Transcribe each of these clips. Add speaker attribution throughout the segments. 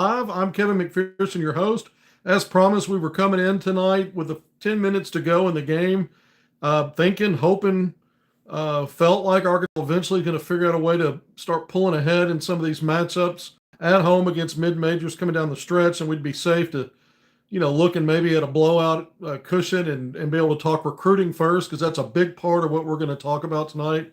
Speaker 1: I'm Kevin McPherson, your host. As promised, we were coming in tonight with 10 minutes to go in the game, thinking, hoping, felt like Arkansas eventually going to figure out a way to start pulling ahead in some of these matchups at home against mid-majors coming down the stretch, and we'd be safe to, looking maybe at a blowout cushion and be able to talk recruiting first, because that's a big part of what we're going to talk about tonight.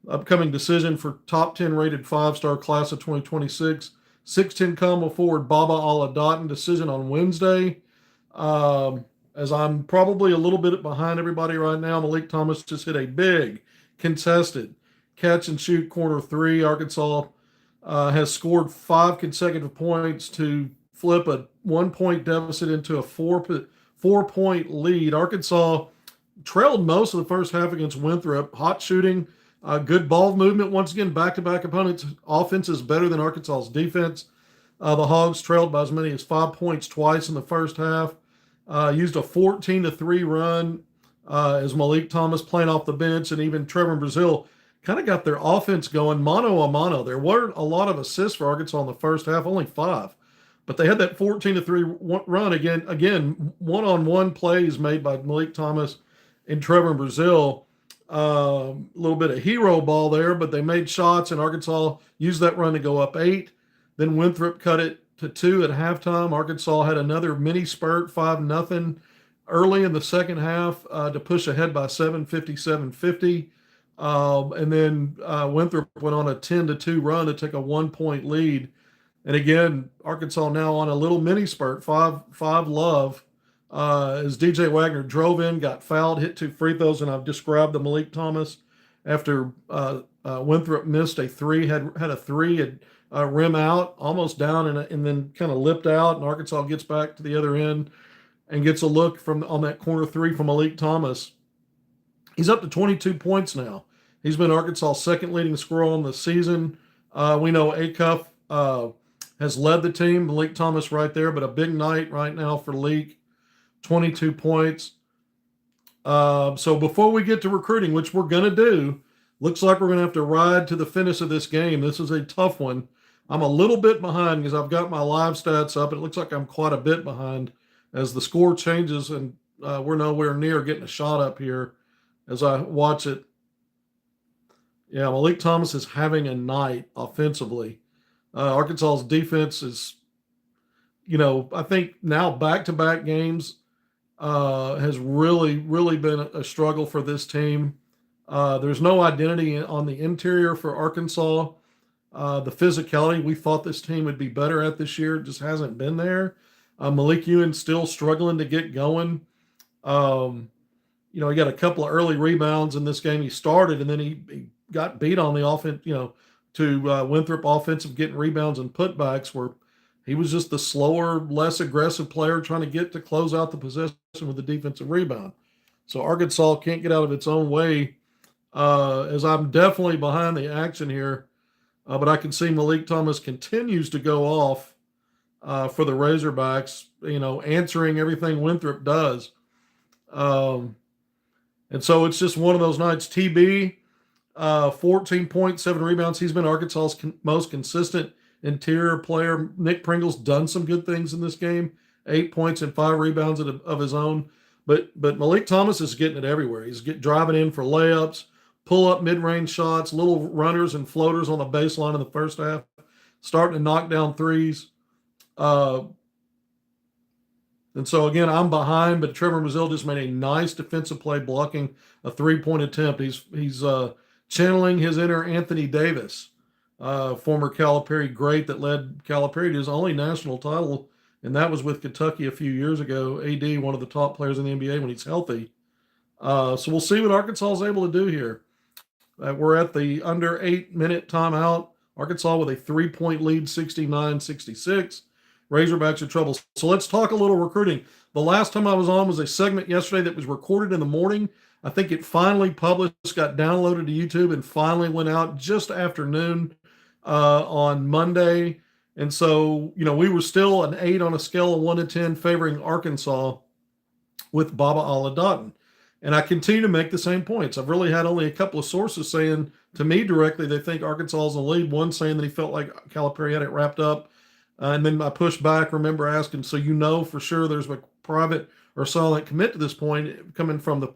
Speaker 1: Upcoming decision for top 10 rated five-star class of 2026. 6'10" combo forward Baba Aladattin decision on Wednesday. As I'm probably a little bit behind everybody right now, Malik Thomas just hit a big contested catch and shoot corner three. Arkansas has scored 5 consecutive points to flip a 1 point deficit into a 4 point lead. Arkansas trailed most of the first half against Winthrop. Hot shooting, good ball movement. Once again, back-to-back opponents' offense is better than Arkansas's defense. The Hogs trailed by as many as 5 points twice in the first half. Used a 14-3 run as Malik Thomas playing off the bench, and even Trevor Brazil kind of got their offense going mano a mano. There weren't a lot of assists for Arkansas in the first half, only 5. But they had that 14-3 run again, one-on-one plays made by Malik Thomas and Trevor Brazil. A little bit of hero ball there, but they made shots, and Arkansas used that run to go up 8. Then Winthrop cut it to 2 at halftime. Arkansas had another mini spurt, 5-0 early in the second half to push ahead by 7, 57-50. And then Winthrop went on a 10-2 run to take a 1-point lead. And again, Arkansas now on a little mini spurt, 5-love. As DJ Wagner drove in, got fouled, hit 2 free throws, and I've described the Malik Thomas after Winthrop missed a 3, had a 3, had rim out, almost down, and then kind of lipped out, and Arkansas gets back to the other end and gets a look on that corner 3 from Malik Thomas. He's up to 22 points now. He's been Arkansas' second leading scorer on the season. We know Acuff has led the team, Malik Thomas right there, but a big night right now for Leak. 22 points. So before we get to recruiting, which we're going to do, looks like we're going to have to ride to the finish of this game. This is a tough one. I'm a little bit behind because I've got my live stats up. It looks like I'm quite a bit behind as the score changes, and we're nowhere near getting a shot up here as I watch it. Yeah, Malik Thomas is having a night offensively. Arkansas's defense is, I think now back-to-back games has really, really been a struggle for this team. There's no identity on the interior for Arkansas. The physicality we thought this team would be better at this year just hasn't been there. Malik Ewan still struggling to get going. He got a couple of early rebounds in this game. He started, and then he got beat on the offense, to Winthrop offensive getting rebounds and putbacks, where he was just the slower, less aggressive player trying to get to close out the possession with the defensive rebound. So Arkansas can't get out of its own way, as I'm definitely behind the action here. But I can see Malik Thomas continues to go off for the Razorbacks, answering everything Winthrop does. And so it's just one of those nights. TB, 14.7 rebounds. He's been Arkansas's most consistent interior player. Nick Pringle's done some good things in this game. 8 points and 5 rebounds of his own. But Malik Thomas is getting it everywhere. He's driving in for layups, pull-up mid-range shots, little runners and floaters on the baseline in the first half, starting to knock down threes. And so, again, I'm behind, but Trevor Brazil just made a nice defensive play blocking a 3-point attempt. He's channeling his inner Anthony Davis, former Calipari great that led Calipari to his only national title, and that was with Kentucky a few years ago. AD, one of the top players in the NBA when he's healthy. So we'll see what Arkansas is able to do here. We're at the under 8-minute timeout. Arkansas with a 3-point lead, 69-66. Razorbacks in trouble. So let's talk a little recruiting. The last time I was on was a segment yesterday that was recorded in the morning. I think it finally published, got downloaded to YouTube, and finally went out just afternoon on Monday. And so, we were still an 8 on a scale of 1 to 10 favoring Arkansas with Baba Aladattin. And I continue to make the same points. I've really had only a couple of sources saying to me directly they think Arkansas is in the lead. One saying that he felt like Calipari had it wrapped up. And then I pushed back, remember asking, so for sure there's a private or silent commit to this point coming from the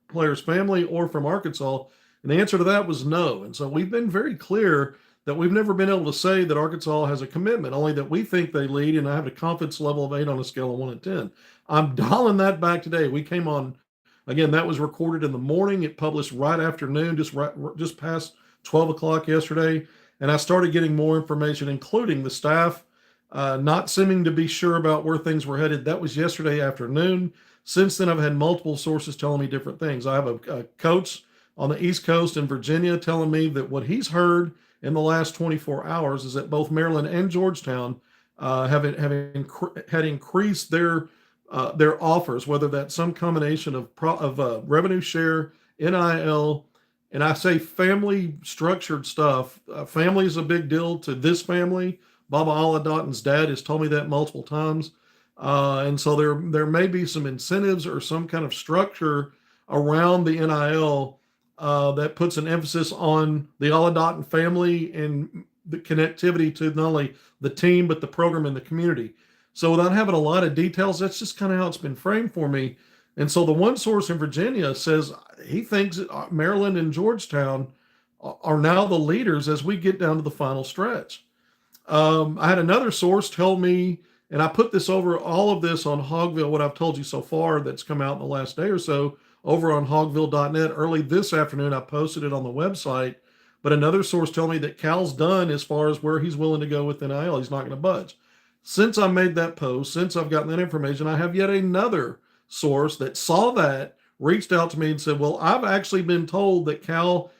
Speaker 1: player's family or from Arkansas? And the answer to that was no. And so we've been very clear that we've never been able to say that Arkansas has a commitment, only that we think they lead, and I have a confidence level of 8 on a scale of 1 to 10. I'm dialing that back today. We came on, again, that was recorded in the morning. It published right afternoon, just past 12 o'clock yesterday. And I started getting more information, including the staff not seeming to be sure about where things were headed. That was yesterday afternoon. Since then, I've had multiple sources telling me different things. I have a coach on the East Coast in Virginia telling me that what he's heard in the last 24 hours is that both Maryland and Georgetown have increased their offers, whether that's some combination of revenue share, NIL, and I say family structured stuff. Family is a big deal to this family. Baba Aladdin's dad has told me that multiple times. And so there may be some incentives or some kind of structure around the NIL that puts an emphasis on the Aladdin family and the connectivity to not only the team, but the program and the community. So without having a lot of details, that's just kind of how it's been framed for me. And so the one source in Virginia says he thinks that Maryland and Georgetown are now the leaders as we get down to the final stretch. I had another source tell me, and I put all of this on Hogville, what I've told you so far that's come out in the last day or so, over on HogvilleNET. Early this afternoon, I posted it on the website. But another source told me that Cal's done as far as where he's willing to go with NIL. He's not going to budge. Since I made that post, since I've gotten that information, I have yet another source that saw that, reached out to me and said, well, I've actually been told that Cal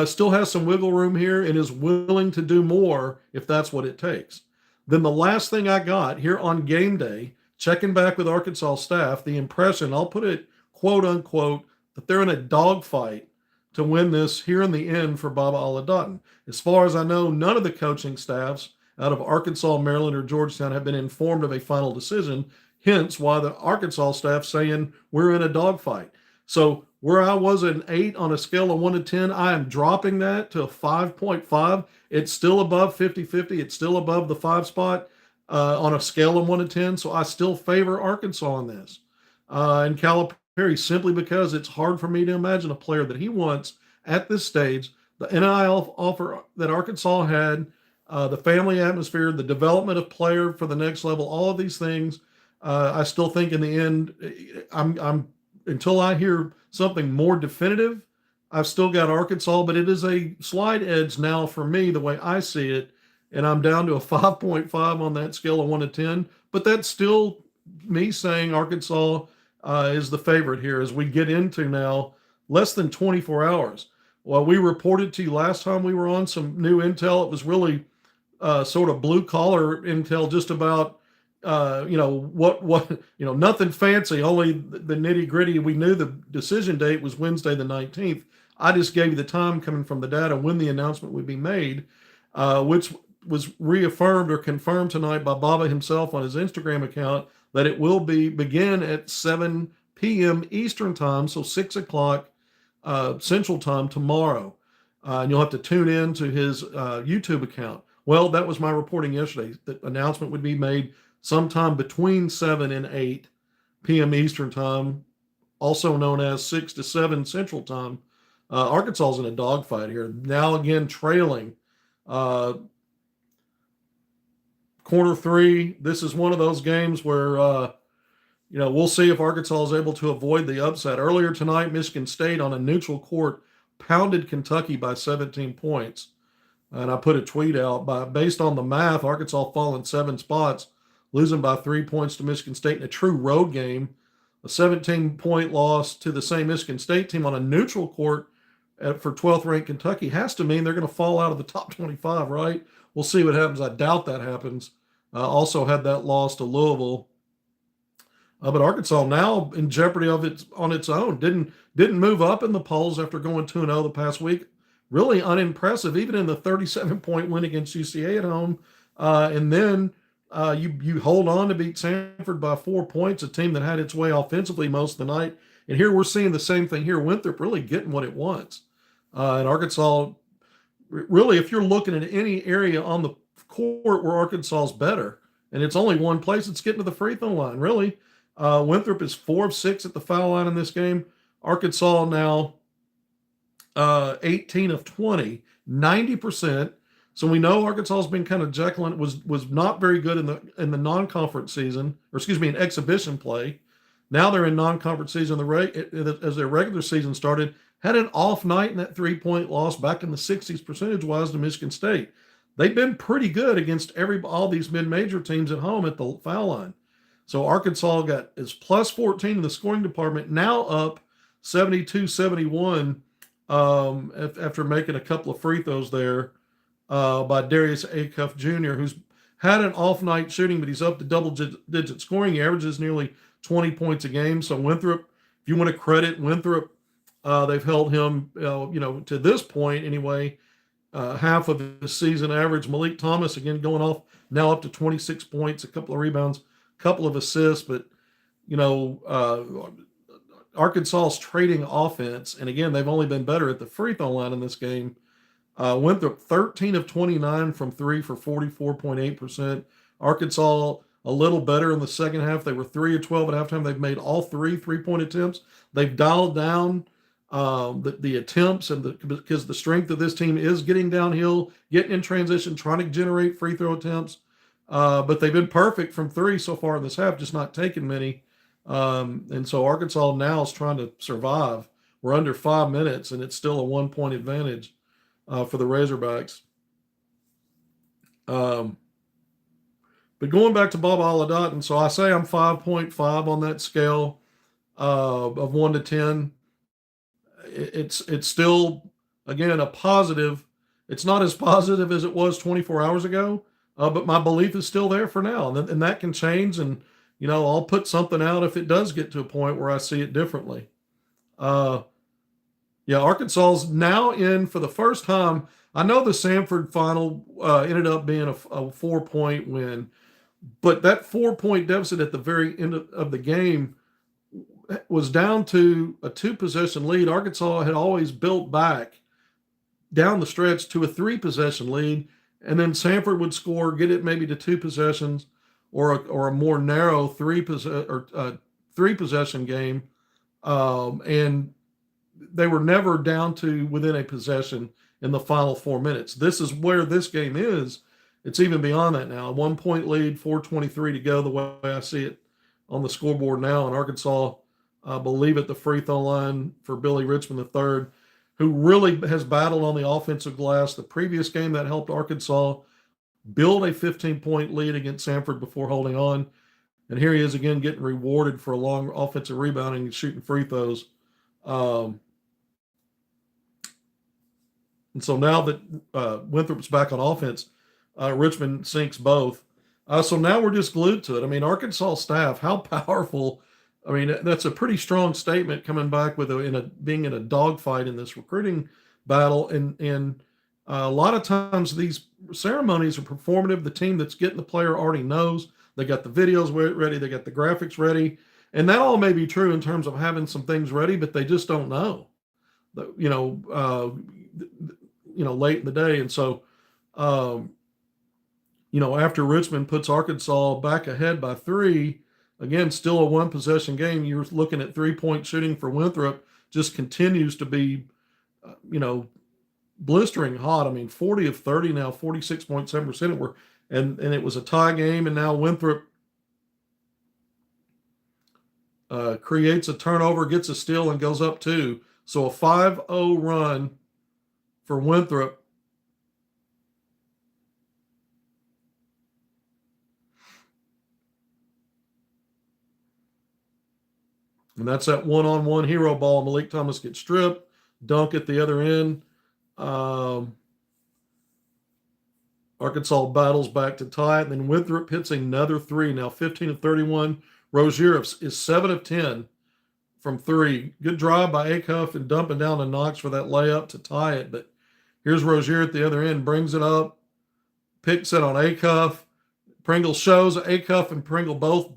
Speaker 1: still has some wiggle room here and is willing to do more if that's what it takes. Then the last thing I got here on game day, checking back with Arkansas staff, the impression, I'll put it quote unquote, that they're in a dogfight to win this here in the end for Baba Aladdin. As far as I know, none of the coaching staffs out of Arkansas, Maryland, or Georgetown have been informed of a final decision, hence why the Arkansas staff saying we're in a dogfight. So where I was an 8 on a scale of 1 to 10, I am dropping that to a 5.5. It's still above 50-50. It's still above the 5 spot on a scale of 1 to 10. So I still favor Arkansas on this. And Calipari, simply because it's hard for me to imagine a player that he wants at this stage. The NIL offer that Arkansas had, the family atmosphere, the development of player for the next level, all of these things, I still think in the end, I'm until I hear something more definitive, I've still got Arkansas, but it is a slight edge now for me, the way I see it. And I'm down to a 5.5 on that scale of 1 to 10. But that's still me saying Arkansas is the favorite here as we get into now less than 24 hours. Well, we reported to you last time we were on some new intel. It was really sort of blue collar intel, just about nothing fancy, only the nitty gritty. We knew the decision date was Wednesday the 19th. I just gave you the time coming from the data when the announcement would be made, which was reaffirmed or confirmed tonight by Baba himself on his Instagram account that it will begin at 7 p.m. Eastern time, so 6 o'clock Central time tomorrow. And you'll have to tune in to his YouTube account. Well, that was my reporting yesterday. The announcement would be made sometime between 7 and 8 p.m. Eastern time, also known as 6 to 7 Central time. Arkansas's in a dogfight here. Now again, trailing. Quarter 3, this is one of those games where, we'll see if Arkansas is able to avoid the upset. Earlier tonight, Michigan State on a neutral court pounded Kentucky by 17 points. And I put a tweet out, based on the math, Arkansas falling 7 spots, losing by 3 points to Michigan State in a true road game. A 17-point loss to the same Michigan State team on a neutral court for 12th ranked Kentucky has to mean they're going to fall out of the top 25, right? We'll see what happens. I doubt that happens. Also had that loss to Louisville. But Arkansas now in jeopardy on its own. Didn't move up in the polls after going 2-0 the past week. Really unimpressive, even in the 37-point win against UCA at home. And then you hold on to beat Samford by 4 points, a team that had its way offensively most of the night. And here we're seeing the same thing here. Winthrop really getting what it wants. And Arkansas, really, if you're looking at any area on the court where Arkansas is better. And it's only one place. It's getting to the free throw line, really. Winthrop is 4 of 6 at the foul line in this game. Arkansas now 18 of 20, 90%. So we know Arkansas has been kind of Jekyll and was not very good in the non-conference season, or excuse me, in exhibition play. Now they're in non-conference season. As their regular season started, had an off night in that 3-point loss back in the 60s percentage-wise to Michigan State. They've been pretty good against all these mid-major teams at home at the foul line. So Arkansas is plus 14 in the scoring department, now up 72-71 after making a couple of free throws there by Darius Acuff Jr., who's had an off night shooting, but he's up to double-digit scoring. He averages nearly 20 points a game. So Winthrop, if you want to credit Winthrop, they've held him, to this point anyway, half of the season average. Malik Thomas, again, going off now up to 26 points, a couple of rebounds, a couple of assists. But, Arkansas's trading offense, and again, they've only been better at the free throw line in this game. Winthrop 13 of 29 from 3 for 44.8%. Arkansas a little better in the second half. They were 3 of 12 at halftime. They've made all 3 3-point attempts. They've dialed down the attempts, because the strength of this team is getting downhill, getting in transition, trying to generate free throw attempts. But they've been perfect from 3 so far in this half, just not taking many. And so Arkansas now is trying to survive. We're under 5 minutes, and it's still a 1-point advantage for the Razorbacks. But going back to Bob Aladat, so I say I'm 5.5 on that scale of 1 to 10. It's still, again, a positive. It's not as positive as it was 24 hours ago, but my belief is still there for now, and that can change. And I'll put something out if it does get to a point where I see it differently. Arkansas's now in for the first time. I know the Samford final ended up being a 4-point win, but that 4-point deficit at the very end of the game was down to a 2-possession lead. Arkansas had always built back down the stretch to a 3-possession lead, and then Samford would score, get it maybe to 2 possessions, or a more narrow 3-possession game, and they were never down to within a possession in the final 4 minutes. This is where this game is. It's even beyond that now. A 1-point lead, 4:23 to go, the way I see it on the scoreboard now. And Arkansas, I believe, at the free throw line for Billy Richmond III, who really has battled on the offensive glass. The previous game that helped Arkansas build a 15-point lead against Samford before holding on. And here he is again getting rewarded for a long offensive rebounding and shooting free throws. And so now that Winthrop's back on offense, Richmond sinks both. So now we're just glued to it. I mean, Arkansas staff, how powerful. I mean, that's a pretty strong statement coming back with being in a dogfight in this recruiting battle. And a lot of times these ceremonies are performative. The team that's getting the player already knows. They got the videos ready. They got the graphics ready. And that all may be true in terms of having some things ready, but they just don't know, late in the day. And so, after Richmond puts Arkansas back ahead by 3, again, still a 1-possession game, you're looking at 3-point shooting for Winthrop just continues to be, blistering hot. I mean, 40 of 30 now, 46.7%. And it was a tie game, and now Winthrop creates a turnover, gets a steal, and goes up 2. So a 5-0 run for Winthrop. And that's that one-on-one hero ball. Malik Thomas gets stripped, dunk at the other end. Arkansas battles back to tie it. And then Winthrop hits another 3. Now 15 of 31. Rozier is 7 of 10 from 3. Good drive by Acuff and dumping down to Knox for that layup to tie it. But here's Rozier at the other end, brings it up, picks it on Acuff. Pringle shows Acuff and Pringle both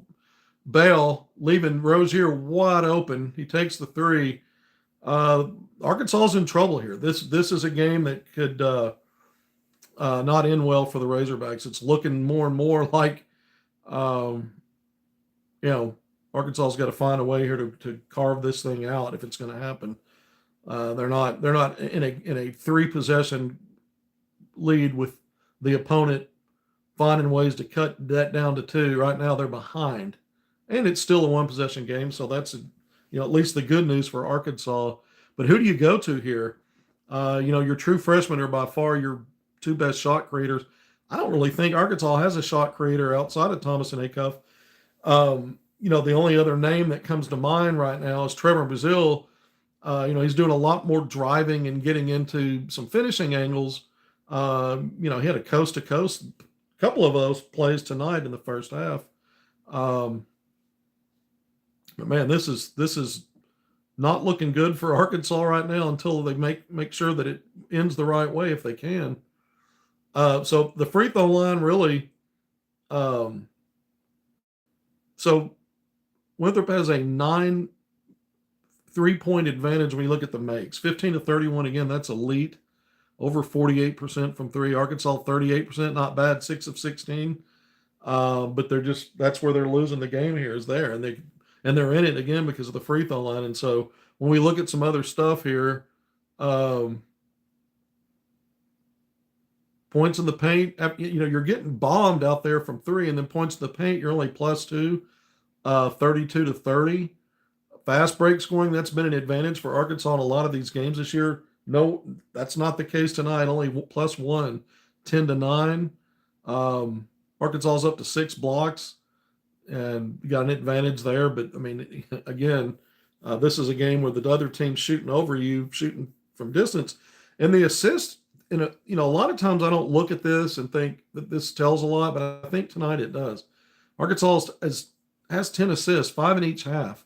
Speaker 1: bail, leaving Rozier wide open. He takes the 3. Arkansas is in trouble here. This is a game that could not in well for the Razorbacks. It's looking more and more like, um, Arkansas's got to find a way here to carve this thing out if it's going to happen. They're not in a 3-possession lead with the opponent finding ways to cut that down to 2. Right now they're behind, and it's still a 1-possession game, so that's at least the good news for Arkansas. But who do you go to here? Your true freshmen are by far your 2 best shot creators. I don't really think Arkansas has a shot creator outside of Thomas and Acuff. The only other name that comes to mind right now is Trevor Brazile. He's doing a lot more driving and getting into some finishing angles. He had a coast-to-coast couple of those plays tonight in the first half. But man, this is not looking good for Arkansas right now until they make sure that it ends the right way if they can. So the free throw line really. So Winthrop has a 9 3-point advantage when you look at the makes. 15 to 31 again. That's elite. Over 48% from 3. Arkansas 38%, not bad. 6 of 16. But that's where they're losing the game here is there, and they're in it again because of the free throw line. And so when we look at some other stuff here, points in the paint, you're getting bombed out there from 3, and then points in the paint, you're only +2, 32 to 30. Fast break scoring, that's been an advantage for Arkansas in a lot of these games this year. No, that's not the case tonight. Only +1, 10 to 9. Arkansas's up to 6 blocks, and you got an advantage there. But I mean, again, this is a game where the other team's shooting over you, shooting from distance, and the assist. A lot of times I don't look at this and think that this tells a lot, but I think tonight it does. Arkansas has 10 assists, 5 in each half,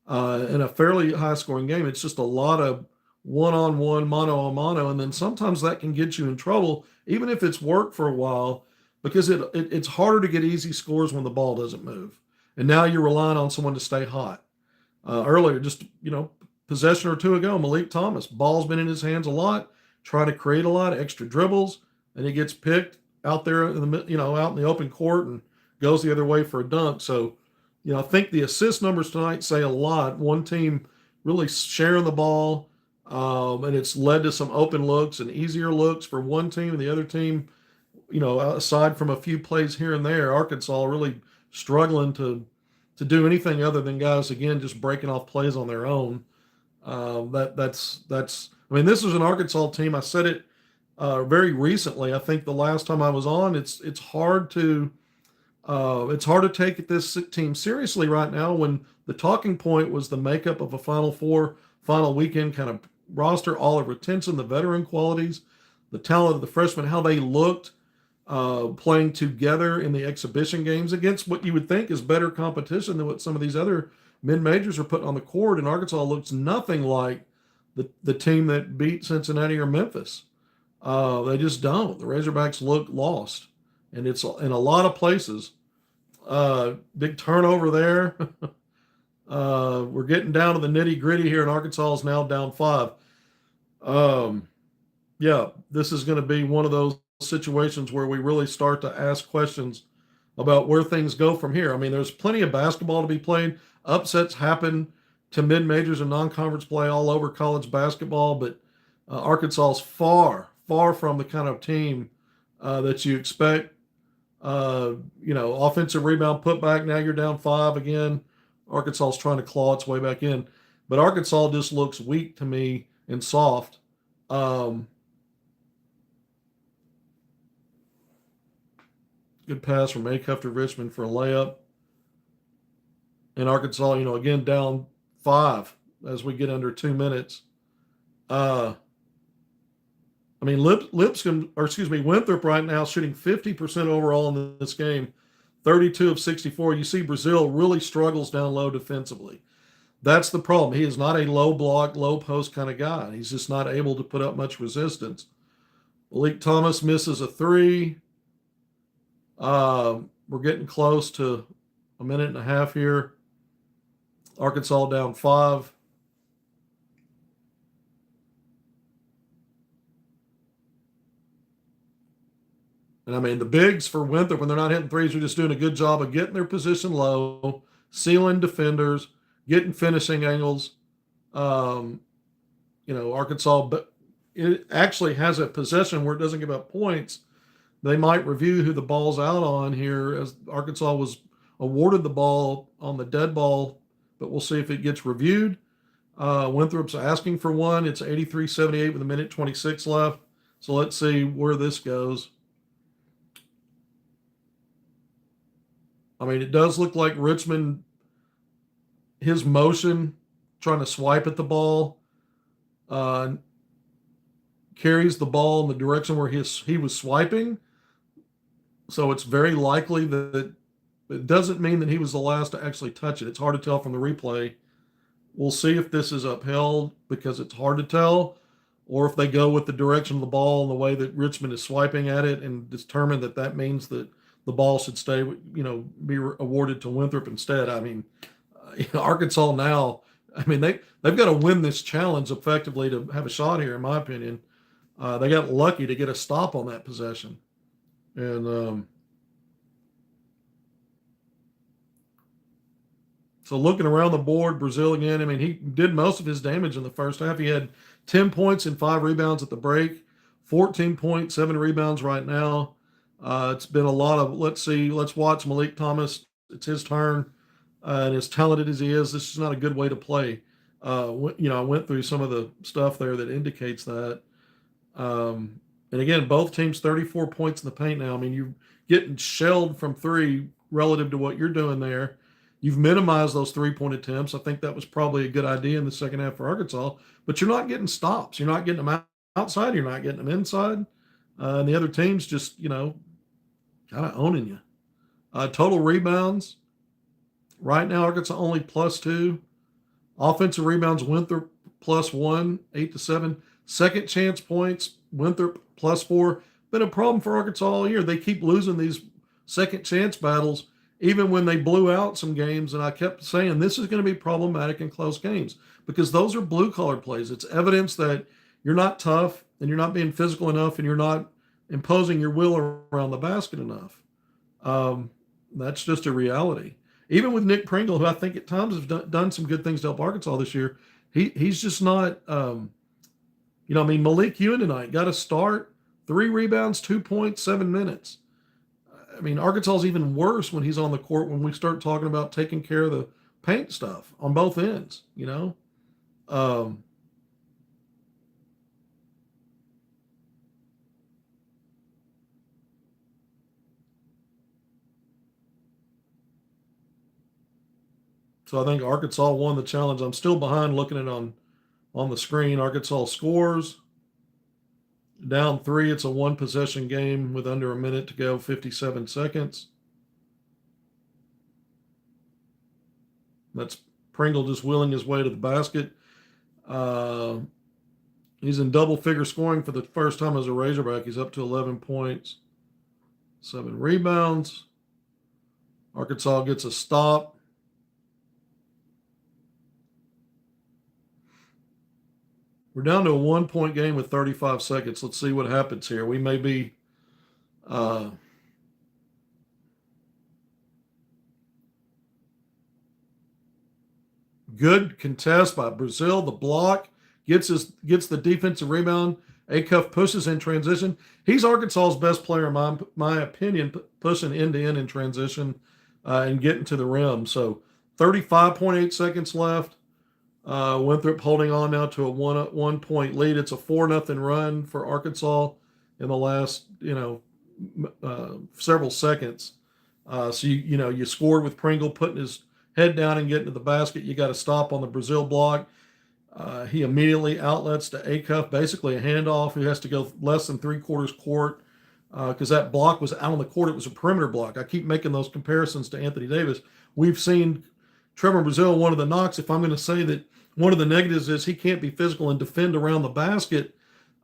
Speaker 1: in a fairly high-scoring game. It's just a lot of one-on-one, mano-a-mano, and then sometimes that can get you in trouble, even if it's worked for a while, because it's harder to get easy scores when the ball doesn't move. And now you're relying on someone to stay hot. Earlier, just, possession or 2 ago, Malik Thomas, ball's been in his hands a lot, trying to create a lot of extra dribbles, and he gets picked out there out in the open court and goes the other way for a dunk. So, I think the assist numbers tonight say a lot. One team really sharing the ball, and it's led to some open looks and easier looks for one team, and the other team, aside from a few plays here and there, Arkansas really struggling to do anything other than guys, again, just breaking off plays on their own. This is an Arkansas team. I said it very recently. I think the last time I was on, it's hard to take this team seriously right now when the talking point was the makeup of a Final Four, final weekend kind of roster, Oliver Tinson, the veteran qualities, the talent of the freshmen, how they looked playing together in the exhibition games against what you would think is better competition than what some of these other mid-majors are putting on the court. And Arkansas looks nothing like the team that beat Cincinnati or Memphis. They just don't. The Razorbacks look lost, and it's in a lot of places. Big turnover there. We're getting down to the nitty-gritty here, and Arkansas is now down 5. This is going to be one of those situations where we really start to ask questions about where things go from here. I mean, there's plenty of basketball to be played. Upsets happen to mid-majors and non-conference play all over college basketball, but Arkansas is far, far from the kind of team that you expect. Offensive rebound putback. Now you're down 5 again. Arkansas is trying to claw its way back in, but Arkansas just looks weak to me and soft. Good pass from Acuff to Richmond for a layup. And Arkansas, again, down 5 as we get under 2 minutes. Winthrop right now shooting 50% overall in this game, 32 of 64. You see Brazile really struggles down low defensively. That's the problem. He is not a low block, low post kind of guy. He's just not able to put up much resistance. Malik Thomas misses a 3. We're getting close to a minute and a half here. Arkansas down 5. And I mean, the bigs for Winthrop, when they're not hitting threes, are just doing a good job of getting their position low, sealing defenders, getting finishing angles. Um, Arkansas, but it actually has a possession where it doesn't give up points. They might review who the ball's out on here, as Arkansas was awarded the ball on the dead ball, but we'll see if it gets reviewed. Winthrop's asking for one. It's 83-78 with a minute 26 left. So let's see where this goes. I mean, it does look like Richmond, his motion, trying to swipe at the ball, carries the ball in the direction where he was swiping. So it's very likely that it doesn't mean that he was the last to actually touch it. It's hard to tell from the replay. We'll see if this is upheld because it's hard to tell, or if they go with the direction of the ball and the way that Richmond is swiping at it and determine that that means that the ball should stay, be awarded to Winthrop instead. I mean, Arkansas now, I mean, they've got to win this challenge effectively to have a shot here, in my opinion. They got lucky to get a stop on that possession. And so looking around the board, Brazil again, I mean, he did most of his damage in the first half. He had 10 points and 5 rebounds at the break, 14 points, 7 rebounds right now. It's been a lot of, let's watch Malik Thomas. It's his turn. And as talented as he is, this is not a good way to play. I went through some of the stuff there that indicates that. And again, both teams 34 points in the paint now. I mean, you're getting shelled from three relative to what you're doing there. You've minimized those 3-point attempts. I think that was probably a good idea in the second half for Arkansas, but you're not getting stops. You're not getting them outside. You're not getting them inside. And the other team's just, kind of owning you. Total rebounds. Right now, Arkansas only +2. Offensive rebounds, Winthrop +1, 8-7. Second chance points, Winthrop +4. Been a problem for Arkansas all year. They keep losing these second chance battles, even when they blew out some games. And I kept saying this is going to be problematic in close games because those are blue-collar plays. It's evidence that you're not tough and you're not being physical enough and you're not imposing your will around the basket enough. That's just a reality. Even with Nick Pringle, who I think at times has done some good things to help Arkansas this year, he's just not Malik Ewan tonight got a start, 3 rebounds, 2 points, 7 minutes. I mean, Arkansas is even worse when he's on the court when we start talking about taking care of the paint stuff on both ends, So I think Arkansas won the challenge. I'm still behind looking at it on the screen. Arkansas scores. Down 3, it's a 1-possession game with under a minute to go, 57 seconds. That's Pringle just willing his way to the basket. He's in double-figure scoring for the first time as a Razorback. He's up to 11 points, 7 rebounds. Arkansas gets a stop. We're down to a 1-point game with 35 seconds. Let's see what happens here. We may be good contest by Brazil. The block gets the defensive rebound. Acuff pushes in transition. He's Arkansas's best player, in my opinion, pushing end-to-end in transition and getting to the rim. So 35.8 seconds left. Winthrop holding on now to a 1-point lead. It's a 4-0 run for Arkansas in the last, several seconds. So you scored with Pringle putting his head down and getting to the basket. You got to stop on the Brazil block. He immediately outlets to Acuff, basically a handoff. He has to go less than 3/4 court because that block was out on the court. It was a perimeter block. I keep making those comparisons to Anthony Davis. We've seen Trevor Brazil, one of the knocks, if I'm going to say that one of the negatives is he can't be physical and defend around the basket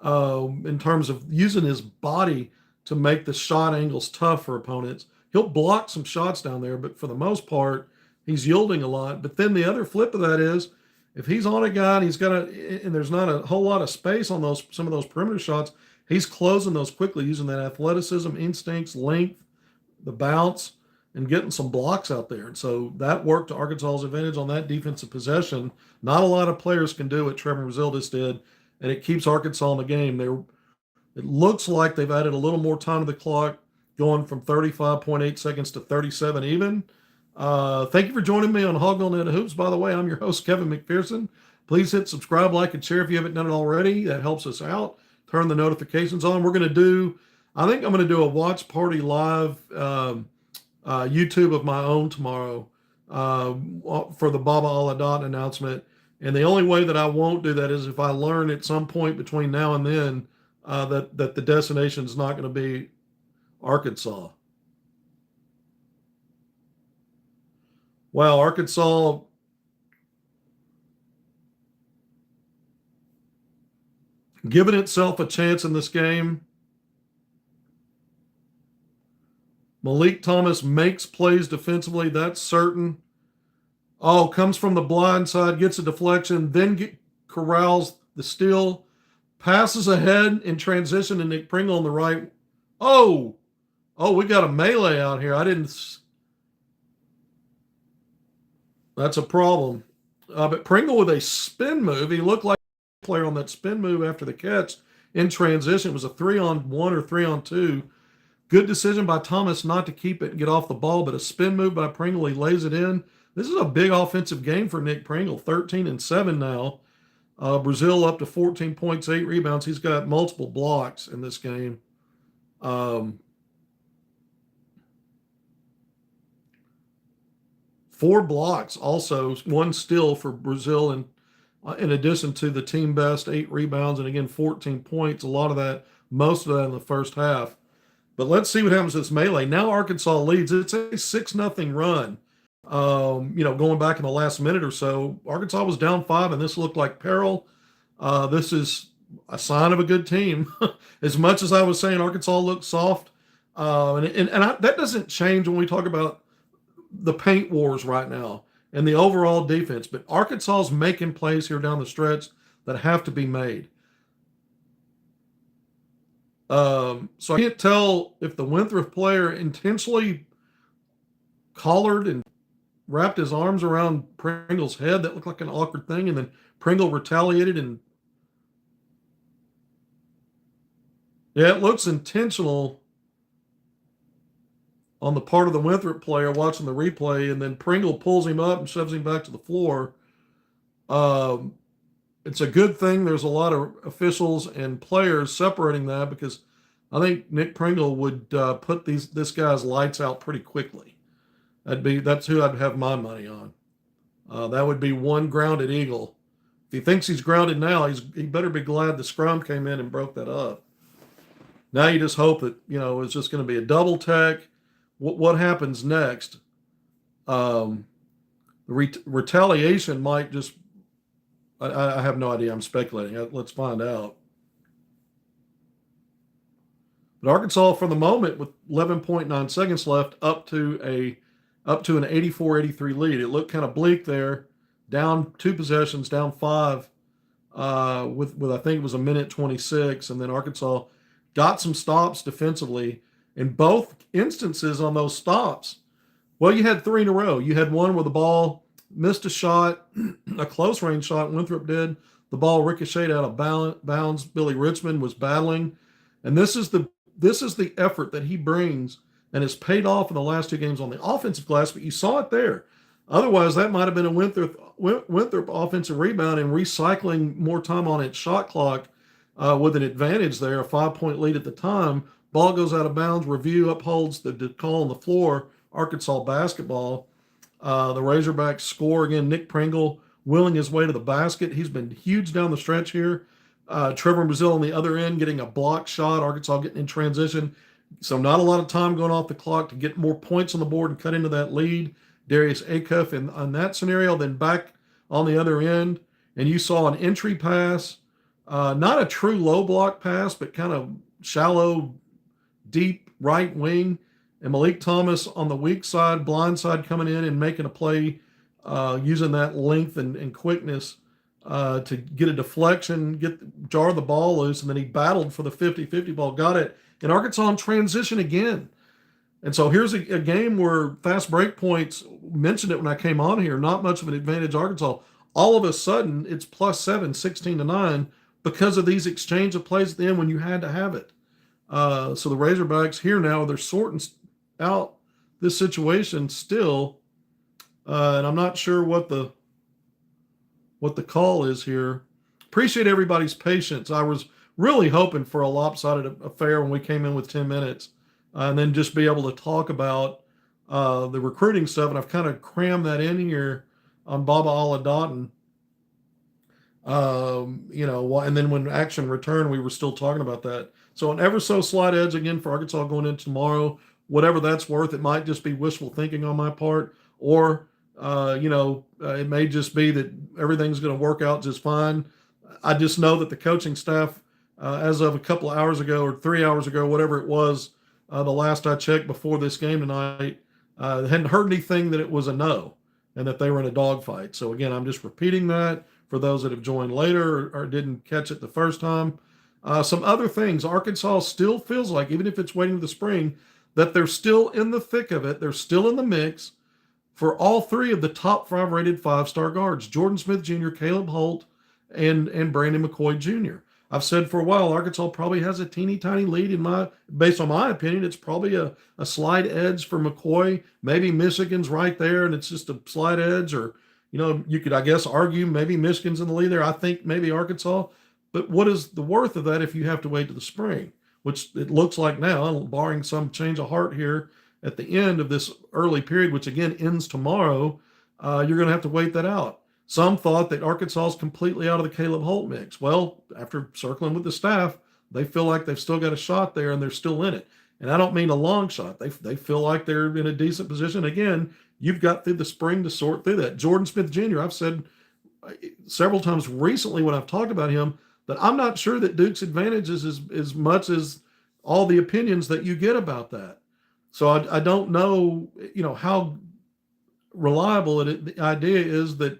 Speaker 1: in terms of using his body to make the shot angles tough for opponents. He'll block some shots down there, but for the most part, he's yielding a lot. But then the other flip of that is if he's on a guy and and there's not a whole lot of space on some of those perimeter shots, he's closing those quickly using that athleticism, instincts, length, the bounce, and getting some blocks out there. And so that worked to Arkansas's advantage on that defensive possession. Not a lot of players can do what Trevor Brazildis did, and it keeps Arkansas in the game. It looks like they've added a little more time to the clock, going from 35.8 seconds to 37 even. Thank you for joining me on HogvilleNET Hoops. By the way, I'm your host, Kevin McPherson. Please hit subscribe, like, and share if you haven't done it already. That helps us out. Turn the notifications on. I think I'm going to do a watch party live YouTube of my own tomorrow for the Baba Aladat announcement. And the only way that I won't do that is if I learn at some point between now and then that the destination is not going to be Arkansas. Wow, Arkansas giving itself a chance in this game. Malik Thomas makes plays defensively, that's certain. Oh, comes from the blind side, gets a deflection, then corrals the steal, passes ahead in transition to Nick Pringle on the right. Oh, we got a melee out here. That's a problem. But Pringle with a spin move, he looked like a player on that spin move after the catch in transition. It was a 3-on-1 or 3-on-2. Good decision by Thomas not to keep it and get off the ball, but a spin move by Pringle. He lays it in. This is a big offensive game for Nick Pringle, 13-7 now. Brazil up to 14 points, 8 rebounds. He's got multiple blocks in this game. 4 blocks also, 1 steal for Brazil, and in addition to the team best 8 rebounds and again 14 points. Most of that in the first half. But let's see what happens to this melee. Now Arkansas leads. It's a 6-0 run. Going back in the last minute or so, Arkansas was down 5, and this looked like peril. This is a sign of a good team. As much as I was saying Arkansas looked soft, that doesn't change when we talk about the paint wars right now and the overall defense. But Arkansas is making plays here down the stretch that have to be made. So I can't tell if the Winthrop player intentionally collared and wrapped his arms around Pringle's head. That looked like an awkward thing, and then Pringle retaliated, and it looks intentional on the part of the Winthrop player watching the replay, and then Pringle pulls him up and shoves him back to the floor. It's a good thing there's a lot of officials and players separating that, because I think Nick Pringle would put this guy's lights out pretty quickly. That's who I'd have my money on. That would be one grounded Eagle. If he thinks he's grounded now, he better be glad the scrum came in and broke that up. Now you just hope that it's just going to be a double tech. What happens next? The retaliation might just. I have no idea. I'm speculating. Let's find out. But Arkansas, for the moment, with 11.9 seconds left, up to an 84-83 lead. It looked kind of bleak there. Down 2 possessions, down 5, with I think it was a minute 26, and then Arkansas got some stops defensively. In both instances on those stops, well, you had 3 in a row. You had one where the ball missed a shot, a close range shot. Winthrop did. The ball ricocheted out of bounds. Billy Richmond was battling, and this is the effort that he brings, and it's paid off in the last 2 games on the offensive glass. But you saw it there. Otherwise, that might have been a Winthrop offensive rebound and recycling more time on its shot clock with an advantage there, a 5-point lead at the time. Ball goes out of bounds. Review upholds the call on the floor. Arkansas basketball. The Razorbacks score again. Nick Pringle willing his way to the basket. He's been huge down the stretch here. Trevor Brazil on the other end getting a block shot. Arkansas getting in transition. So not a lot of time going off the clock to get more points on the board and cut into that lead. Darius Acuff in that scenario, then back on the other end. And you saw an entry pass. Not a true low block pass, but kind of shallow, deep right wing. And Malik Thomas on the weak side, blind side, coming in and making a play using that length and quickness to get a deflection, jar the ball loose, and then he battled for the 50-50 ball, got it, and Arkansas in transition again. And so here's a game where fast break points, mentioned it when I came on here, not much of an advantage Arkansas. All of a sudden, it's +7, 16-9, because of these exchange of plays at the end when you had to have it. So the Razorbacks here now, they're sorting out this situation still, and I'm not sure what the call is here. Appreciate everybody's patience. I was really hoping for a lopsided affair when we came in with 10 minutes, and then just be able to talk about the recruiting stuff. And I've kind of crammed that in here on Baba Aladdin. And then when action returned, we were still talking about that. So an ever so slight edge again for Arkansas going in tomorrow. Whatever that's worth, it might just be wishful thinking on my part, or it may just be that everything's going to work out just fine. I just know that the coaching staff, as of a couple of hours ago or 3 hours ago, whatever it was, the last I checked before this game tonight, hadn't heard anything that it was a no and that they were in a dogfight. So again, I'm just repeating that for those that have joined later or didn't catch it the first time. Some other things, Arkansas still feels like, even if it's waiting for the spring, that they're still in the thick of it. They're still in the mix for all three of the top 5 rated 5-star guards, Jordan Smith Jr., Caleb Holt, and Brandon McCoy Jr. I've said for a while, Arkansas probably has a teeny tiny lead based on my opinion. It's probably a slight edge for McCoy. Maybe Michigan's right there and it's just a slight edge, or, you could, I guess, argue maybe Michigan's in the lead there. I think maybe Arkansas, but what is the worth of that if you have to wait to the spring, which it looks like now, barring some change of heart here at the end of this early period, which again ends tomorrow, you're going to have to wait that out. Some thought that Arkansas is completely out of the Caleb Holt mix. Well, after circling with the staff, they feel like they've still got a shot there and they're still in it. And I don't mean a long shot. They feel like they're in a decent position. Again, you've got through the spring to sort through that. Jordan Smith Jr., I've said several times recently when I've talked about him that I'm not sure that Duke's advantage is as much as all the opinions that you get about that. So I don't know, how reliable the idea is that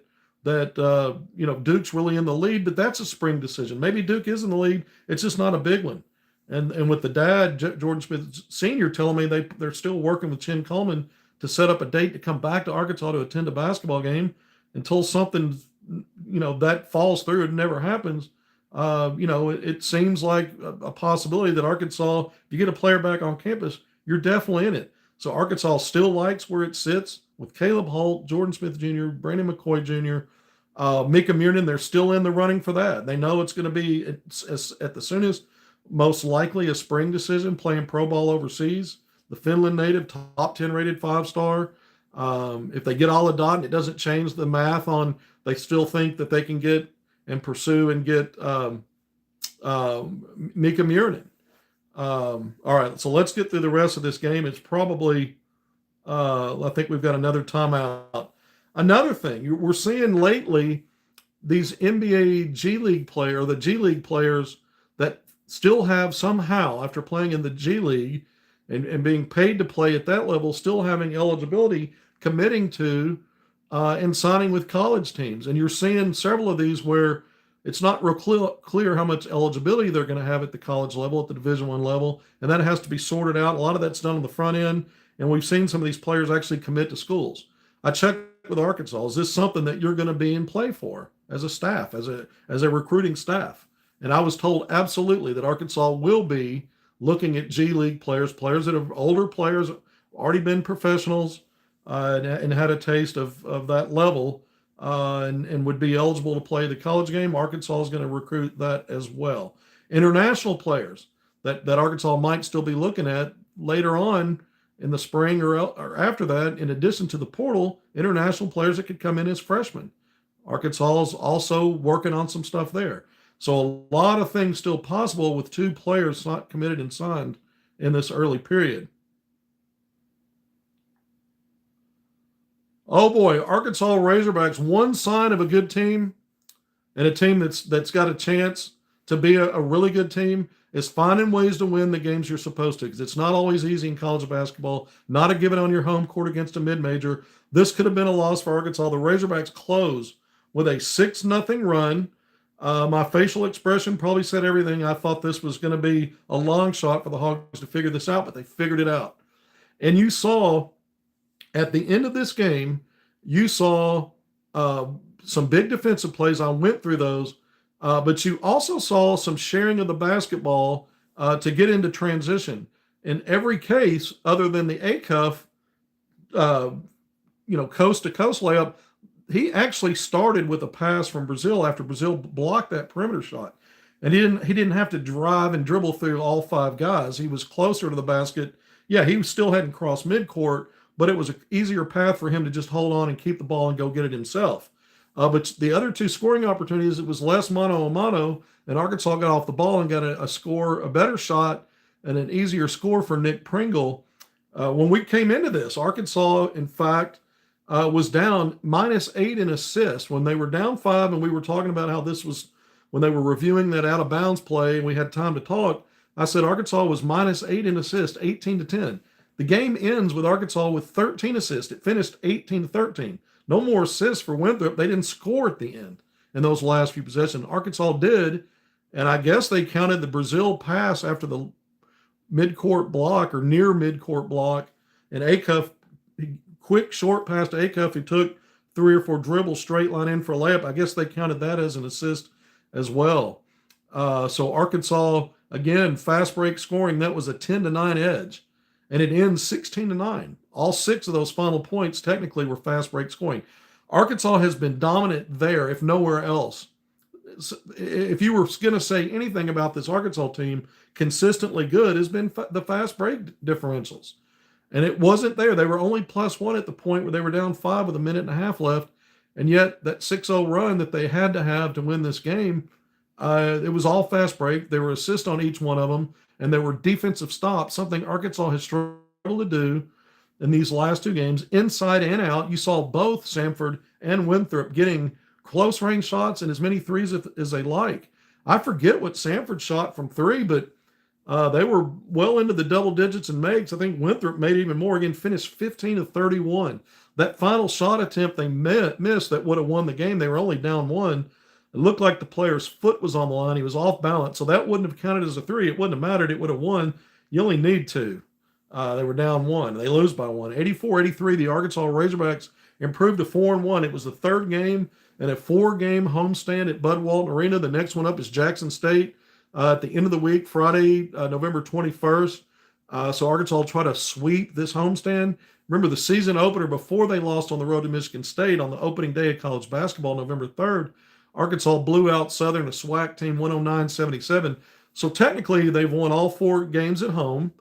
Speaker 1: Duke's really in the lead, but that's a spring decision. Maybe Duke is in the lead. It's just not a big one. And with the dad, Jordan Smith Sr., telling me they're still working with Chin Coleman to set up a date to come back to Arkansas to attend a basketball game until something, that falls through. It never happens. It seems like a possibility that Arkansas, if you get a player back on campus, you're definitely in it. So Arkansas still likes where it sits with Caleb Holt, Jordan Smith Jr., Brandon McCoy Jr., Mika Miernan. They're still in the running for that. They know it's going to be at the soonest, most likely a spring decision, playing pro ball overseas. The Finland native, top 10 rated 5-star. If they get Aladdin, it doesn't change the math on, they still think that they can get and pursue and get Mika Miernan. All right, so let's get through the rest of this game. It's probably, I think we've got another timeout. Another thing, we're seeing lately these NBA G League the G League players that still have somehow, after playing in the G League and being paid to play at that level, still having eligibility, committing to and signing with college teams. And you're seeing several of these where it's not real clear how much eligibility they're going to have at the college level, at the Division I level, and that has to be sorted out. A lot of that's done on the front end, and we've seen some of these players actually commit to schools. I checked with Arkansas. Is this something that you're going to be in play for as a staff, as a recruiting staff? And I was told absolutely that Arkansas will be looking at G League players that are older players, already been professionals, and had a taste of that level, and would be eligible to play the college game. Arkansas is going to recruit that as well. International players that Arkansas might still be looking at later on in the spring or after that, in addition to the portal, international players that could come in as freshmen. Arkansas is also working on some stuff there. So a lot of things still possible with 2 players not committed and signed in this early period. Oh boy, Arkansas Razorbacks, one sign of a good team and a team that's got a chance to be a really good team is finding ways to win the games you're supposed to, because it's not always easy in college basketball, not a given on your home court against a mid-major. This could have been a loss for Arkansas. The Razorbacks close with a 6-0 run. My facial expression probably said everything. I thought this was going to be a long shot for the Hogs to figure this out, but they figured it out. And you saw at the end of this game, you saw some big defensive plays. I went through those, but you also saw some sharing of the basketball to get into transition. In every case, other than the Acuff, coast to coast layup, he actually started with a pass from Brazil after Brazil blocked that perimeter shot, and he didn't have to drive and dribble through all 5 guys. He was closer to the basket. Yeah, he still hadn't crossed midcourt, but it was an easier path for him to just hold on and keep the ball and go get it himself. But the other 2 scoring opportunities, it was less mano a mano, and Arkansas got off the ball and got a better shot, and an easier score for Nick Pringle. When we came into this, Arkansas, in fact, was down -8 in assists. When they were down 5, and we were talking about how this was when they were reviewing that out of bounds play, and we had time to talk, I said Arkansas was -8 in assists, 18-10. The game ends with Arkansas with 13 assists. It finished 18-13. No more assists for Winthrop. They didn't score at the end in those last few possessions. Arkansas did, and I guess they counted the Brazil pass after the midcourt block or near midcourt block, and Acuff, quick short pass to Acuff, he took 3 or 4 dribbles straight line in for a layup. I guess they counted that as an assist as well. So Arkansas, again, fast break scoring, that was a 10-9 edge, and it ends 16-9. All 6 of those final points technically were fast break scoring. Arkansas has been dominant there, if nowhere else. If you were going to say anything about this Arkansas team, consistently good has been the fast break differentials. And it wasn't there. They were only +1 at the point where they were down 5 with a minute and a half left. And yet that 6-0 run that they had to have to win this game, it was all fast break. There were assists on each one of them, and there were defensive stops, something Arkansas has struggled to do in these last 2 games, inside and out. You saw both Samford and Winthrop getting close range shots and as many threes as they like. I forget what Samford shot from 3, but they were well into the double digits in makes. I think Winthrop made even more. Again, finished 15 of 31. That final shot attempt they missed that would have won the game. They were only down 1. It looked like the player's foot was on the line. He was off balance, so that wouldn't have counted as a 3. It wouldn't have mattered. It would have won. You only need 2. They were down 1. They lose by 1. 84-83, the Arkansas Razorbacks improved to 4-1. It was the 3rd game and a 4-game homestand at Bud Walton Arena. The next one up is Jackson State at the end of the week, Friday, November 21st. So Arkansas will try to sweep this homestand. Remember, the season opener before they lost on the road to Michigan State on the opening day of college basketball, November 3rd, Arkansas blew out Southern, a SWAC team, 109-77. So technically, they've won all 4 games at home.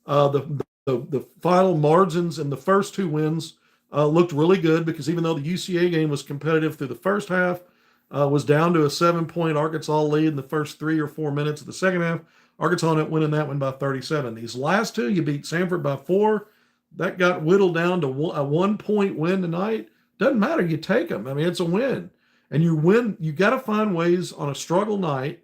Speaker 1: The final margins in the first 2 wins looked really good, because even though the UCA game was competitive through the first half, was down to a 7-point Arkansas lead in the first 3 or 4 minutes of the second half, Arkansas ended up winning that one by 37. These last 2, you beat Samford by 4. That got whittled down to a 1-point win tonight. Doesn't matter. You take them. I mean, it's a win. And you win. You got to find ways on a struggle night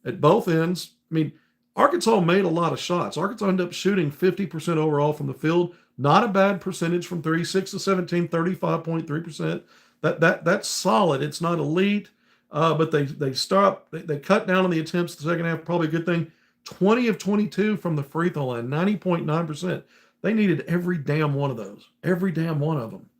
Speaker 1: at both ends. I mean, Arkansas made a lot of shots. Arkansas ended up shooting 50% overall from the field. Not a bad percentage from 3, 6 of 17, 35.3%. That's solid. It's not elite, but they cut down on the attempts the second half. Probably a good thing. 20 of 22 from the free throw line, 90.9%. They needed every damn one of those, every damn one of them.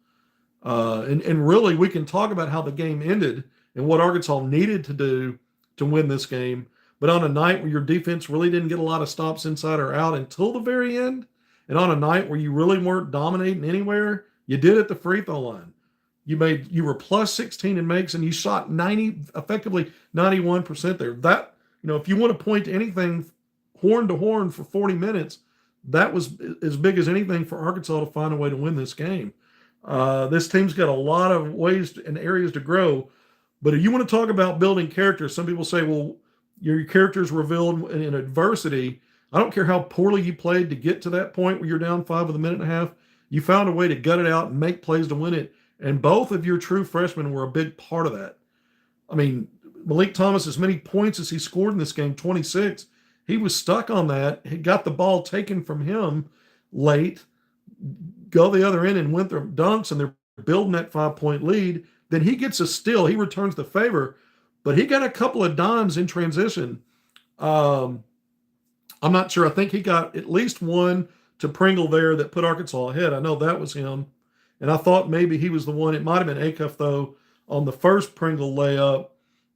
Speaker 1: And really, we can talk about how the game ended and what Arkansas needed to do to win this game. But on a night where your defense really didn't get a lot of stops inside or out until the very end, and on a night where you really weren't dominating anywhere, you did at the free throw line. You were +16 in makes, and you shot effectively 91% there. That, if you want to point to anything horn to horn for 40 minutes, that was as big as anything for Arkansas to find a way to win this game. This team's got a lot of ways and areas to grow, but if you want to talk about building character, some people say, well, your character's revealed in adversity. I don't care how poorly you played to get to that point where you're down 5 with a minute and a half. You found a way to gut it out and make plays to win it. And both of your true freshmen were a big part of that. I mean, Malik Thomas, as many points as he scored in this game, 26, he was stuck on that. He got the ball taken from him late, go the other end, and Winthrop dunks, and they're building that 5-point lead. then he gets a steal. He returns the favor, but he got a couple of dimes in transition. I'm not sure. I think he got at least one to Pringle there that put Arkansas ahead. I know that was him. And I thought maybe he was the one. It might have been Acuff, though, on the first Pringle layup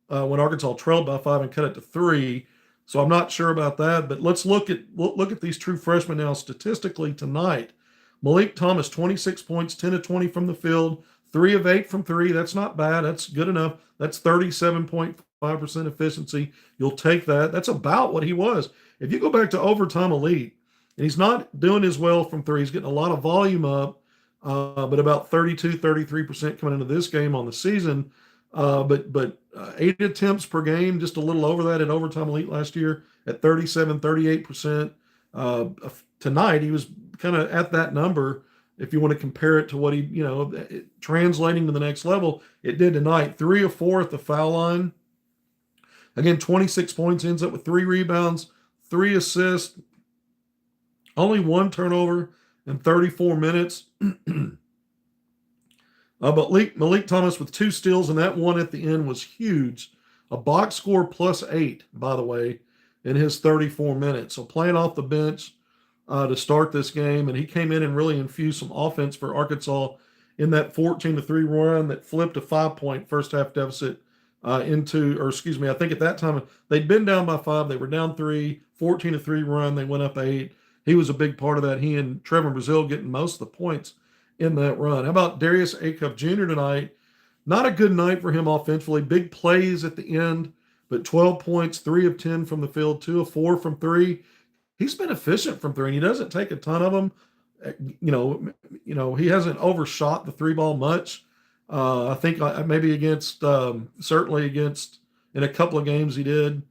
Speaker 1: when Arkansas trailed by 5 and cut it to 3. So I'm not sure about that. But let's look at these true freshmen now statistically tonight. Malik Thomas, 26 points, 10 of 20 from the field, 3 of 8 from 3. That's not bad. That's good enough. That's 37.5% efficiency. You'll take that. That's about what he was. If you go back to overtime elite, and he's not doing as well from 3, he's getting a lot of volume up, but about 33% coming into this game on the season. But 8 attempts per game, just a little over that in overtime elite last year at 38%. Tonight, he was kind of at that number. If you want to compare it to what he, translating to the next level, it did tonight. 3 of 4 at the foul line. Again, 26 points, ends up with 3 rebounds, 3 assists, only 1 turnover in 34 minutes. But Malik Thomas with 2 steals, and that one at the end was huge. A box score plus 8, by the way, in his 34 minutes. So playing off the bench to start this game, and he came in and really infused some offense for Arkansas in that 14-3 run that flipped a 5-point first half deficit I think at that time they'd been down by 5. They were down 3, 14-3 run. They went up 8. He was a big part of that. He and Trevor Brazile getting most of the points in that run. How about Darius Acuff Jr. tonight? Not a good night for him offensively. Big plays at the end, but 12 points, 3 of 10 from the field, 2 of 4 from 3. He's been efficient from 3, and he doesn't take a ton of them. He hasn't overshot the 3 ball much. I think maybe against, certainly against, in a couple of games he did,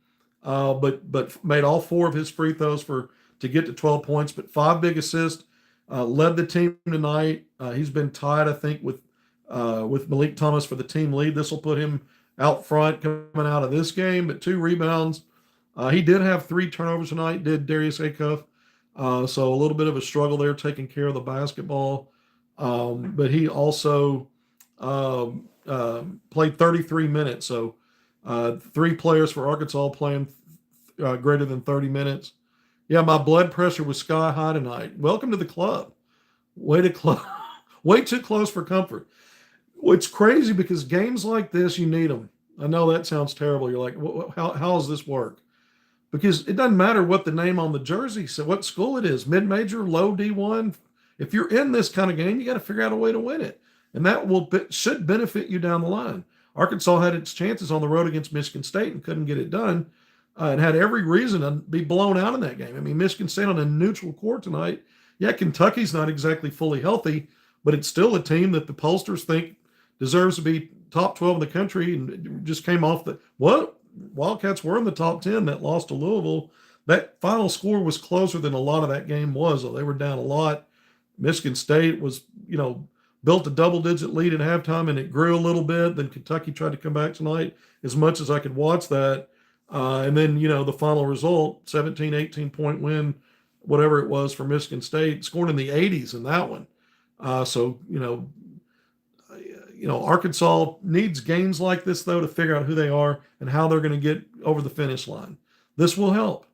Speaker 1: but made all 4 of his free throws to get to 12 points, but 5 big assists, led the team tonight. He's been tied, I think, with Malik Thomas for the team lead. This will put him out front coming out of this game, but 2 rebounds. He did have 3 turnovers tonight, did Darius Acuff. So a little bit of a struggle there taking care of the basketball. But he also played 33 minutes. So 3 players for Arkansas playing greater than 30 minutes. Yeah, my blood pressure was sky high tonight. Welcome to the club. Way too close for comfort. It's crazy because games like this, you need them. I know that sounds terrible. You're like, how does this work? Because it doesn't matter what the name on the jersey says, what school it is, mid-major, low D1. If you're in this kind of game, you got to figure out a way to win it. And that should benefit you down the line. Arkansas had its chances on the road against Michigan State and couldn't get it done, and had every reason to be blown out in that game. I mean, Michigan State on a neutral court tonight. Yeah, Kentucky's not exactly fully healthy, but it's still a team that the pollsters think deserves to be top 12 in the country, and just came off Wildcats were in the top 10 that lost to Louisville. That final score was closer than a lot of that game was. They were down a lot. Michigan State was, built a double-digit lead at halftime, and it grew a little bit. Then Kentucky tried to come back tonight as much as I could watch that. And then, the final result, 17, 18-point win, whatever it was for Michigan State, scoring in the 80s in that one. Arkansas needs games like this, though, to figure out who they are and how they're going to get over the finish line. This will help.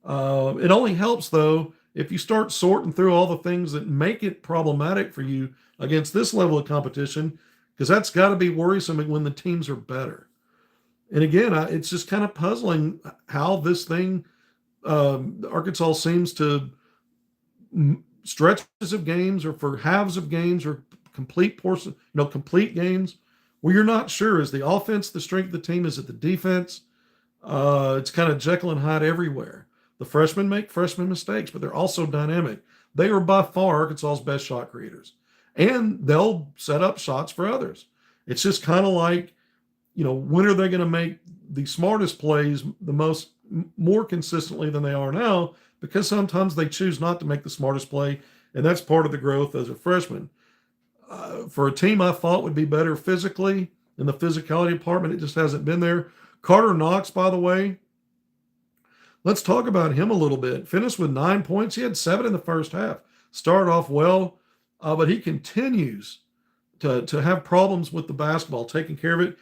Speaker 1: It only helps, though, if you start sorting through all the things that make it problematic for you against this level of competition, because that's got to be worrisome when the teams are better. And again, it's just kind of puzzling how this thing, Arkansas seems to stretches of games or for halves of games or complete games where you're not sure, is the offense the strength of the team? Is it the defense? It's kind of Jekyll and Hyde everywhere. The freshmen make freshman mistakes, but they're also dynamic. They are by far Arkansas's best shot creators, and they'll set up shots for others. It's just kind of like, when are they going to make the smartest plays more consistently than they are now? Because sometimes they choose not to make the smartest play, and that's part of the growth as a freshman. For a team I thought would be better physically in the physicality department, it just hasn't been there. Carter Knox, by the way, let's talk about him a little bit. Finished with 9 points. He had 7 in the first half. Started off well, but he continues to have problems with the basketball, taking care of it.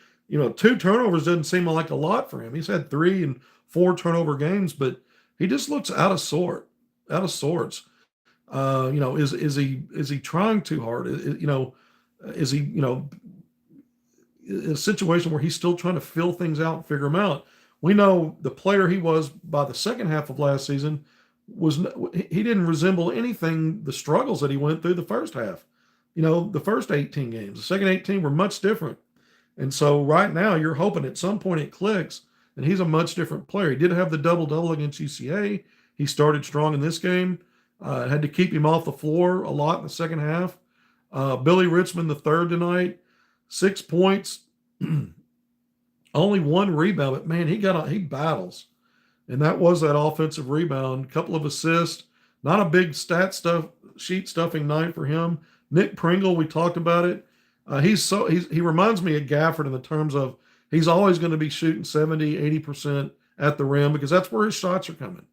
Speaker 1: 2 turnovers doesn't seem like a lot for him. He's had 3 and 4 turnover games, but he just looks out of sorts. Is he trying too hard? Is he in a situation where he's still trying to fill things out and figure them out? We know the player he was by the second half of last season he didn't resemble anything, the struggles that he went through the first half. The first 18 games, the second 18 were much different. And so right now you're hoping at some point it clicks and he's a much different player. He did have the double-double against UCA. He started strong in this game. Had to keep him off the floor a lot in the second half. Billy Richmond the third tonight, 6 points, only 1 rebound, but man, he battles. And that was that offensive rebound, couple of assists, not a big sheet stuffing night for him. Nick Pringle, we talked about it. He reminds me of Gafford in the terms of he's always going to be shooting 70, 80% at the rim because that's where his shots are coming.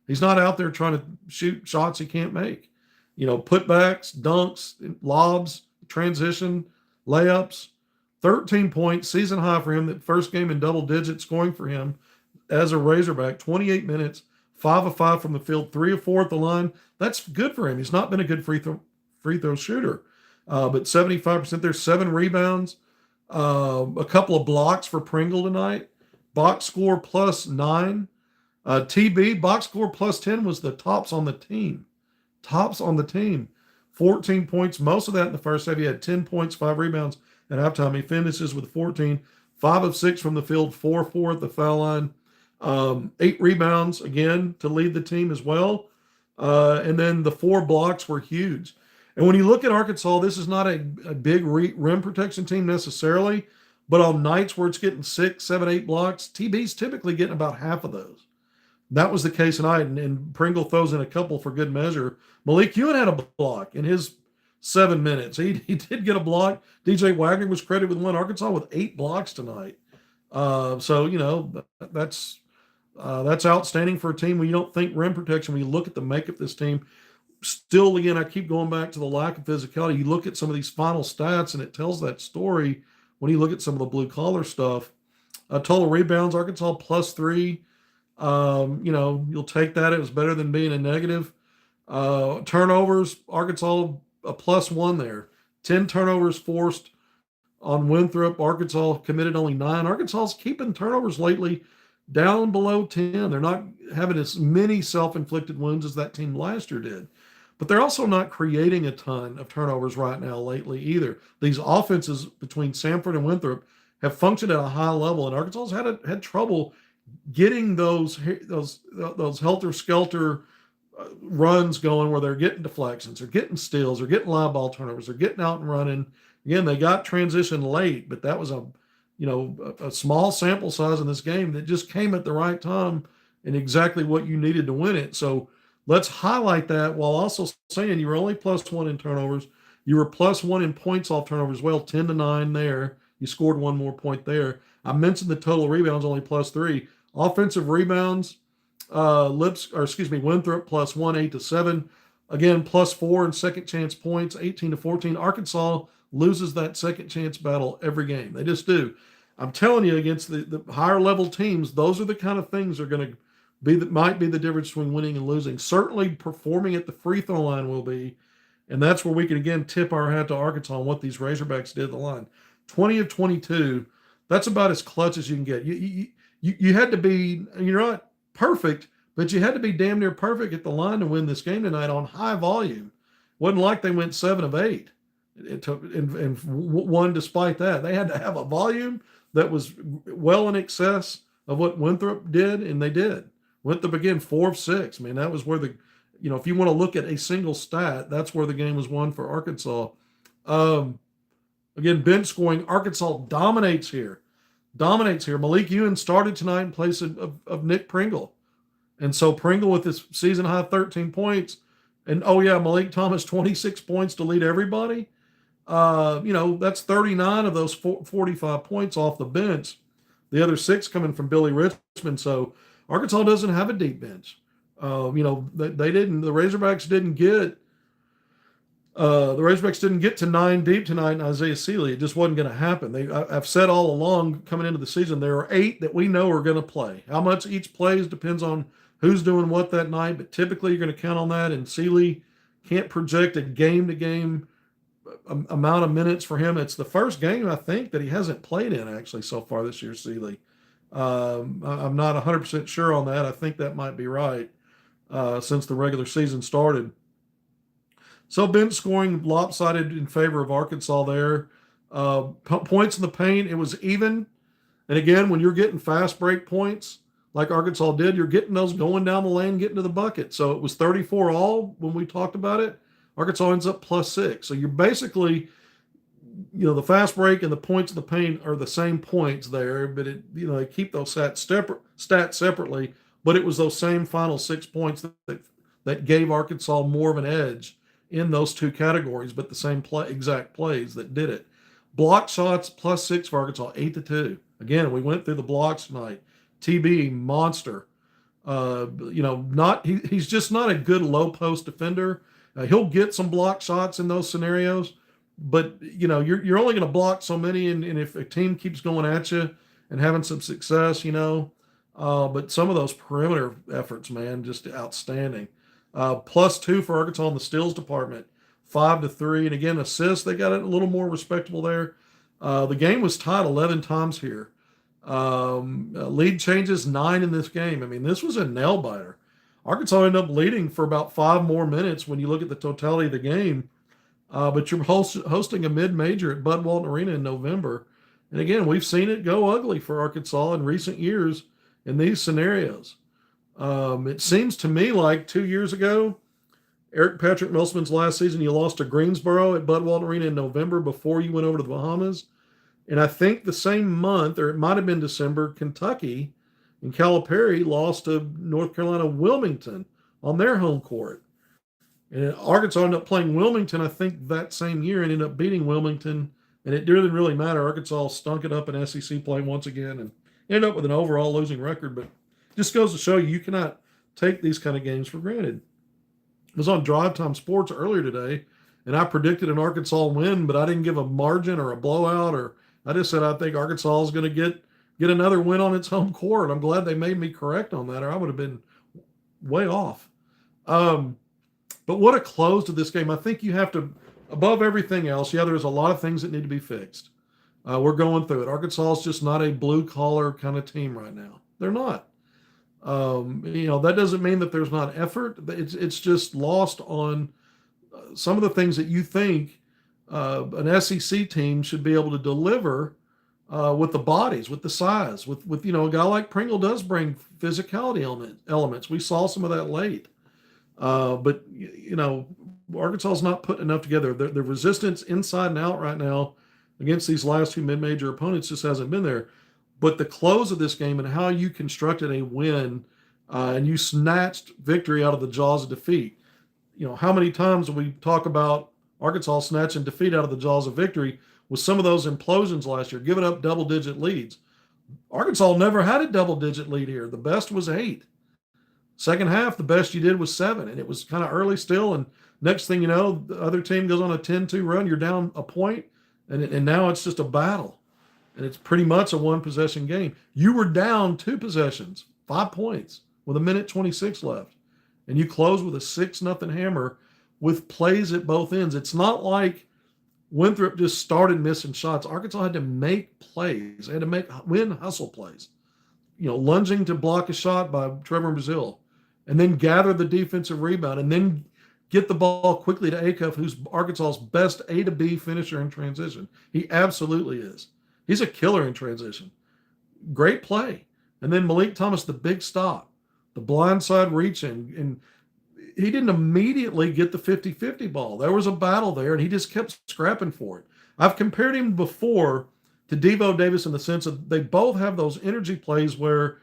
Speaker 1: He's not out there trying to shoot shots he can't make. Putbacks, dunks, lobs, transition, layups. 13 points, season high for him. That first game in double digits scoring for him as a Razorback. 28 minutes, 5 of 5 from the field, 3 of 4 at the line. That's good for him. He's not been a good free throw shooter, but 75% there, 7 rebounds, a couple of blocks for Pringle tonight. Box score +9. TB box score +10 was the tops on the team. 14 points, most of that in the first half. He had 10 points, 5 rebounds at halftime. He finishes with 14, 5 of 6 from the field, 4 of 4 at the foul line, 8 rebounds again to lead the team as well. And then the 4 blocks were huge. And when you look at Arkansas, this is not a big rim protection team necessarily, but on nights where it's getting 6, 7, 8 blocks, TB's typically getting about half of those. That was the case tonight, and Pringle throws in a couple for good measure. Malik Ewan had a block in his 7 minutes. He did get a block. DJ Wagner was credited with 1. Arkansas with 8 blocks tonight. So that's outstanding for a team when you don't think rim protection. When you look at the makeup of this team, still, again, I keep going back to the lack of physicality. You look at some of these final stats, and it tells that story when you look at some of the blue-collar stuff. Total rebounds, Arkansas +3. You'll take that. It was better than being a negative. Turnovers, Arkansas a +1 there. 10 turnovers forced on Winthrop. Arkansas committed only 9. Arkansas's keeping turnovers lately down below 10. They're not having as many self-inflicted wounds as that team last year did. But they're also not creating a ton of turnovers right now lately either. These offenses between Samford and Winthrop have functioned at a high level, and Arkansas's had trouble getting those helter-skelter runs going where they're getting deflections, they're getting steals, they're getting live ball turnovers, they're getting out and running. Again, they got transition late, but that was a small sample size in this game that just came at the right time and exactly what you needed to win it. So let's highlight that while also saying you were only +1 in turnovers. You were +1 in points off turnovers as well, 10-9 there. You scored 1 more point there. I mentioned the total rebounds only +3. Offensive rebounds, Winthrop +1, 8-7. Again, +4 in second chance points, 18-14. Arkansas loses that second chance battle every game. They just do. I'm telling you, against the higher level teams, those are the kind of things that are going to be that might be the difference between winning and losing. Certainly performing at the free throw line will be, and that's where we can again tip our hat to Arkansas on what these Razorbacks did at the line. 20 of 22. That's about as clutch as you can get. You had to be, you're not perfect, but you had to be damn near perfect at the line to win this game tonight on high volume. Wasn't like they went 7 of 8. It took and won despite that. They had to have a volume that was well in excess of what Winthrop did, and they did. Winthrop again 4 of 6. I mean, that was where if you want to look at a single stat, that's where the game was won for Arkansas. Again, bench scoring, Arkansas dominates here. Malik Ewan started tonight in place of Nick Pringle. And so Pringle with his season high 13 points. And Malik Thomas 26 points to lead everybody. That's 39 of those 45 points off the bench. The other 6 coming from Billy Richmond. So Arkansas doesn't have a deep bench. They didn't. The Razorbacks didn't get The Razorbacks didn't get to 9 deep tonight in Isaiah Sealy. It just wasn't going to happen. I've said all along coming into the season, there are 8 that we know are going to play. How much each plays depends on who's doing what that night, but typically you're going to count on that. And Sealy can't project a game-to-game amount of minutes for him. It's the first game, I think, that he hasn't played in actually so far this year, Sealy. I'm not 100% sure on that. I think that might be right since the regular season started. So bench scoring lopsided in favor of Arkansas there. Points in the paint, it was even. And again, when you're getting fast break points like Arkansas did, you're getting those going down the lane, getting to the bucket. So it was 34 all when we talked about it. Arkansas ends up +6. So you're basically, the fast break and the points in the paint are the same points there, but they keep those stats separately. But it was those same final 6 points that gave Arkansas more of an edge in those two categories, but the same exact plays that did it. Block shots +6 for Arkansas, 8-2. Again, we went through the blocks tonight. TB monster. He's just not a good low post defender. He'll get some block shots in those scenarios, but you're only going to block so many, and if a team keeps going at you and having some success, but some of those perimeter efforts, man, just outstanding. +2 for Arkansas in the steals department, 5-3, and again assists, they got it a little more respectable there. The game was tied 11 times here. Lead changes 9 in this game. I mean, this was a nail biter. Arkansas ended up leading for about 5 more minutes when you look at the totality of the game. But you're hosting a mid-major at Bud Walton Arena in November. And again, we've seen it go ugly for Arkansas in recent years in these scenarios. It seems to me like 2 years ago, Eric Patrick Milsman's last season, you lost to Greensboro at Bud Walton Arena in November before you went over to the Bahamas. And I think the same month, or it might have been December, Kentucky and Calipari lost to North Carolina Wilmington on their home court. And Arkansas ended up playing Wilmington, I think, that same year and ended up beating Wilmington. And it didn't really matter. Arkansas stunk it up in SEC play once again and ended up with an overall losing record. But just goes to show you cannot take these kind of games for granted. I was on Drive Time Sports earlier today, and I predicted an Arkansas win, but I didn't give a margin or a blowout, or I just said I think Arkansas is going to get another win on its home court. I'm glad they made me correct on that, or I would have been way off. But what a close to this game. I think you have to, above everything else, there's a lot of things that need to be fixed. We're going through it. Arkansas is just not a blue-collar kind of team right now. They're not. That doesn't mean that there's not effort. It's just lost on some of the things that you think an SEC team should be able to deliver with the bodies, with the size, with a guy like Pringle does bring physicality elements. We saw some of that late. But Arkansas is not putting enough together. The resistance inside and out right now against these last 2 mid-major opponents just hasn't been there. But the close of this game and how you constructed a win and you snatched victory out of the jaws of defeat. How many times do we talk about Arkansas snatching defeat out of the jaws of victory with some of those implosions last year, giving up double-digit leads? Arkansas never had a double-digit lead here. The best was 8. Second half, the best you did was 7, and it was kind of early still. And next thing you know, the other team goes on a 10-2 run. You're down a point, and now it's just a battle. And it's pretty much a one-possession game. You were down 2 possessions, 5 points, with 1:26 left. And you close with a 6-0 hammer with plays at both ends. It's not like Winthrop just started missing shots. Arkansas had to make plays. They had to win hustle plays. Lunging to block a shot by Trevor Brazile, and then gather the defensive rebound, and then get the ball quickly to Acuff, who's Arkansas's best A to B finisher in transition. He absolutely is. He's a killer in transition. Great play. And then Malik Thomas, the big stop, the blindside reach in, and he didn't immediately get the 50-50 ball. There was a battle there, and he just kept scrapping for it. I've compared him before to Devo Davis in the sense that they both have those energy plays where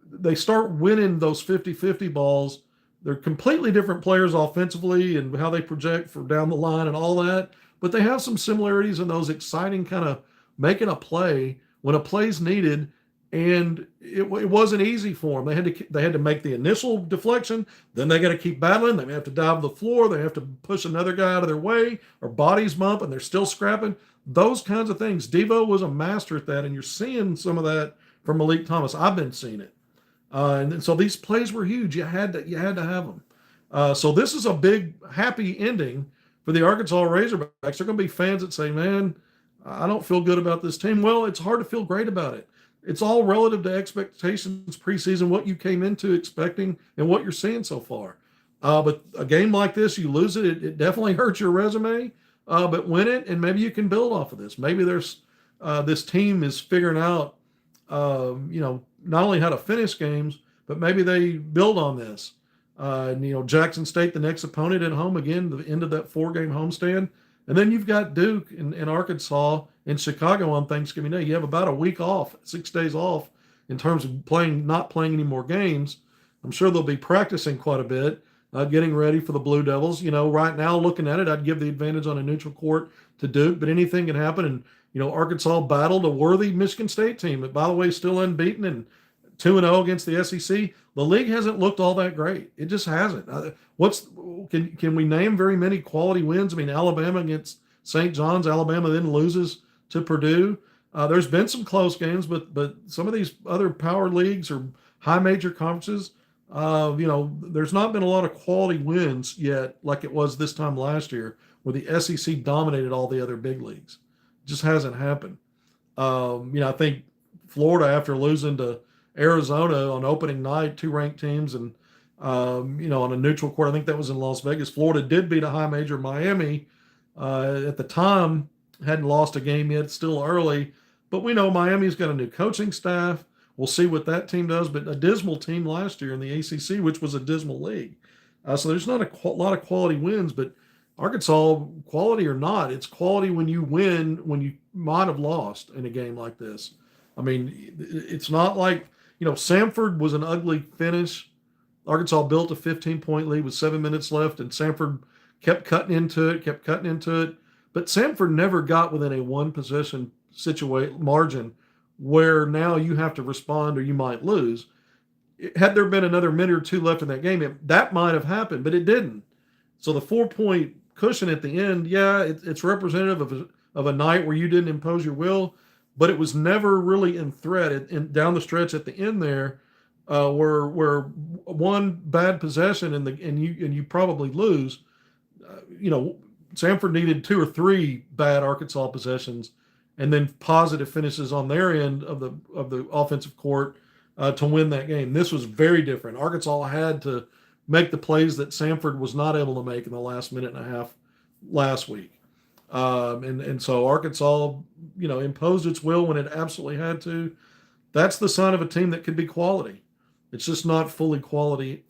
Speaker 1: they start winning those 50-50 balls. They're completely different players offensively and how they project for down the line and all that, but they have some similarities in those exciting kind of making a play when a play's needed and it wasn't easy for them. They had to make the initial deflection, then they got to keep battling. They may have to dive to the floor. They have to push another guy out of their way, or bodies bump, and they're still scrapping. Those kinds of things. Devo was a master at that, and you're seeing some of that from Malik Thomas. I've been seeing it, and so these plays were huge. You had to have them. So this is a big happy ending for the Arkansas Razorbacks. There are going to be fans that say, "Man, I don't feel good about this team." Well, it's hard to feel great about it. It's all relative to expectations preseason, what you came into expecting, and what you're seeing so far. But a game like this, you lose it, it definitely hurts your resume. But win it, and maybe you can build off of this. Maybe there's this team is figuring out, not only how to finish games, but maybe they build on this. Jackson State, the next opponent at home again, the end of that 4-game homestand. And then you've got Duke and Arkansas and Chicago on Thanksgiving Day. You have about a week off, 6 days off in terms of not playing any more games. I'm sure they'll be practicing quite a bit, getting ready for the Blue Devils. Right now, looking at it, I'd give the advantage on a neutral court to Duke, but anything can happen. And, Arkansas battled a worthy Michigan State team that, by the way, is still unbeaten and 2-0 against the SEC. The league hasn't looked all that great. It just hasn't. Can we name very many quality wins? I mean, Alabama against St. John's. Alabama then loses to Purdue. There's been some close games, but some of these other power leagues or high major conferences, there's not been a lot of quality wins yet, like it was this time last year, where the SEC dominated all the other big leagues. It just hasn't happened. I think Florida, after losing to Arizona on opening night, 2 ranked teams, and on a neutral court, I think that was in Las Vegas. Florida did beat a high major, Miami. At the time, hadn't lost a game yet, still early, but we know Miami's got a new coaching staff. We'll see what that team does, but a dismal team last year in the ACC, which was a dismal league. So there's not a lot of quality wins, but Arkansas, quality or not, it's quality when you win, when you might have lost in a game like this. I mean, it's not like, Samford was an ugly finish. Arkansas built a 15-point lead with 7 minutes left, and Samford kept cutting into it. But Samford never got within a one-possession margin where now you have to respond or you might lose. Had there been another minute or two left in that game, that might have happened, but it didn't. So the 4-point cushion at the end, it's representative of a night where you didn't impose your will, but it was never really in threat. And down the stretch at the end there, where one bad possession and you probably lose. Samford needed 2 or 3 bad Arkansas possessions, and then positive finishes on their end of the offensive court to win that game. This was very different. Arkansas had to make the plays that Samford was not able to make in the last minute and a half last week. And so Arkansas, imposed its will when it absolutely had to. That's the sign of a team that could be quality. It's just not full of quality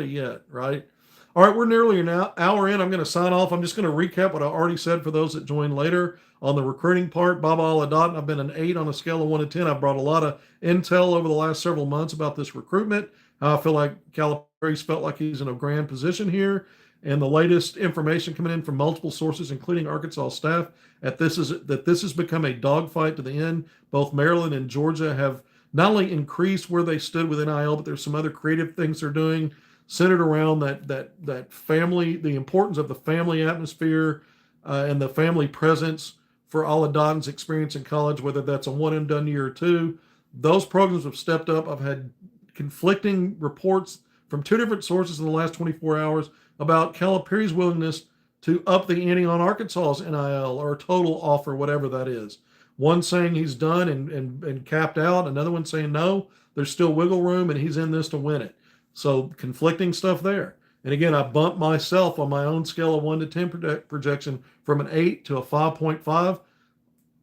Speaker 1: yet, right? All right, we're nearly an hour in. I'm going to sign off. I'm just going to recap what I already said for those that join later on the recruiting part. Baba Aladat, I've been an 8 on a scale of 1 to 10. I've brought a lot of intel over the last several months about this recruitment. I feel like Calipari's felt like he's in a grand position here. And the latest information coming in from multiple sources, including Arkansas staff, that this has become a dogfight to the end. Both Maryland and Georgia have not only increased where they stood with NIL, but there's some other creative things they're doing centered around that family, the importance of the family atmosphere and the family presence for Aladdin's experience in college, whether that's a one and done year or 2. Those programs have stepped up. I've had conflicting reports from 2 different sources in the last 24 hours about Calipari's willingness to up the ante on Arkansas's NIL or total offer, whatever that is. One saying he's done and capped out. Another one saying no, there's still wiggle room and he's in this to win it. So conflicting stuff there. And again, I bumped myself on my own scale of 1 to 10 projection from an 8 to a 5.5.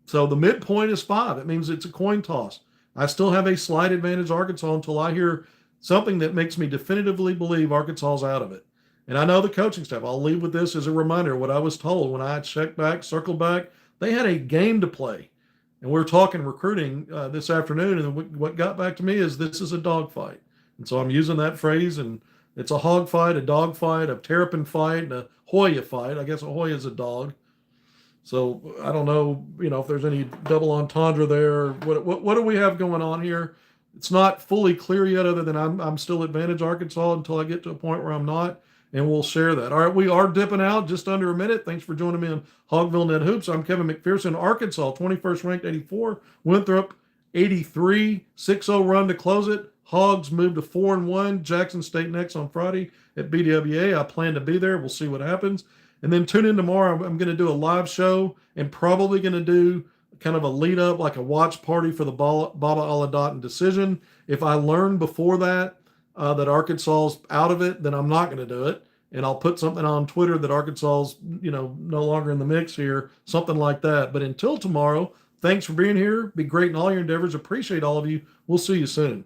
Speaker 1: So the midpoint is 5. It means it's a coin toss. I still have a slight advantage Arkansas until I hear something that makes me definitively believe Arkansas's out of it. And I know the coaching staff. I'll leave with this as a reminder of what I was told when I checked back, circled back. They had a game to play. And we were talking recruiting this afternoon, and what got back to me is this is a dogfight. And so I'm using that phrase, and it's a hog fight, a dog fight, a terrapin fight, and a Hoya fight. I guess a Hoya is a dog. So I don't know, if there's any double entendre there. What do we have going on here? It's not fully clear yet, other than I'm still advantage Arkansas until I get to a point where I'm not, and we'll share that. All right, we are dipping out just under a minute. Thanks for joining me on HogvilleNET Hoops. I'm Kevin McPherson. Arkansas 21st ranked 84, Winthrop 83, 6-0 run to close it. Hogs moved to 4-1. Jackson State next on Friday at BWA. I plan to be there. We'll see what happens. And then tune in tomorrow. I'm going to do a live show and probably going to do kind of a lead up, like a watch party for the Baba Aladdin decision. If I learn before that that Arkansas's out of it, then I'm not going to do it. And I'll put something on Twitter that Arkansas's, no longer in the mix here, something like that. But until tomorrow, thanks for being here. Be great in all your endeavors. Appreciate all of you. We'll see you soon.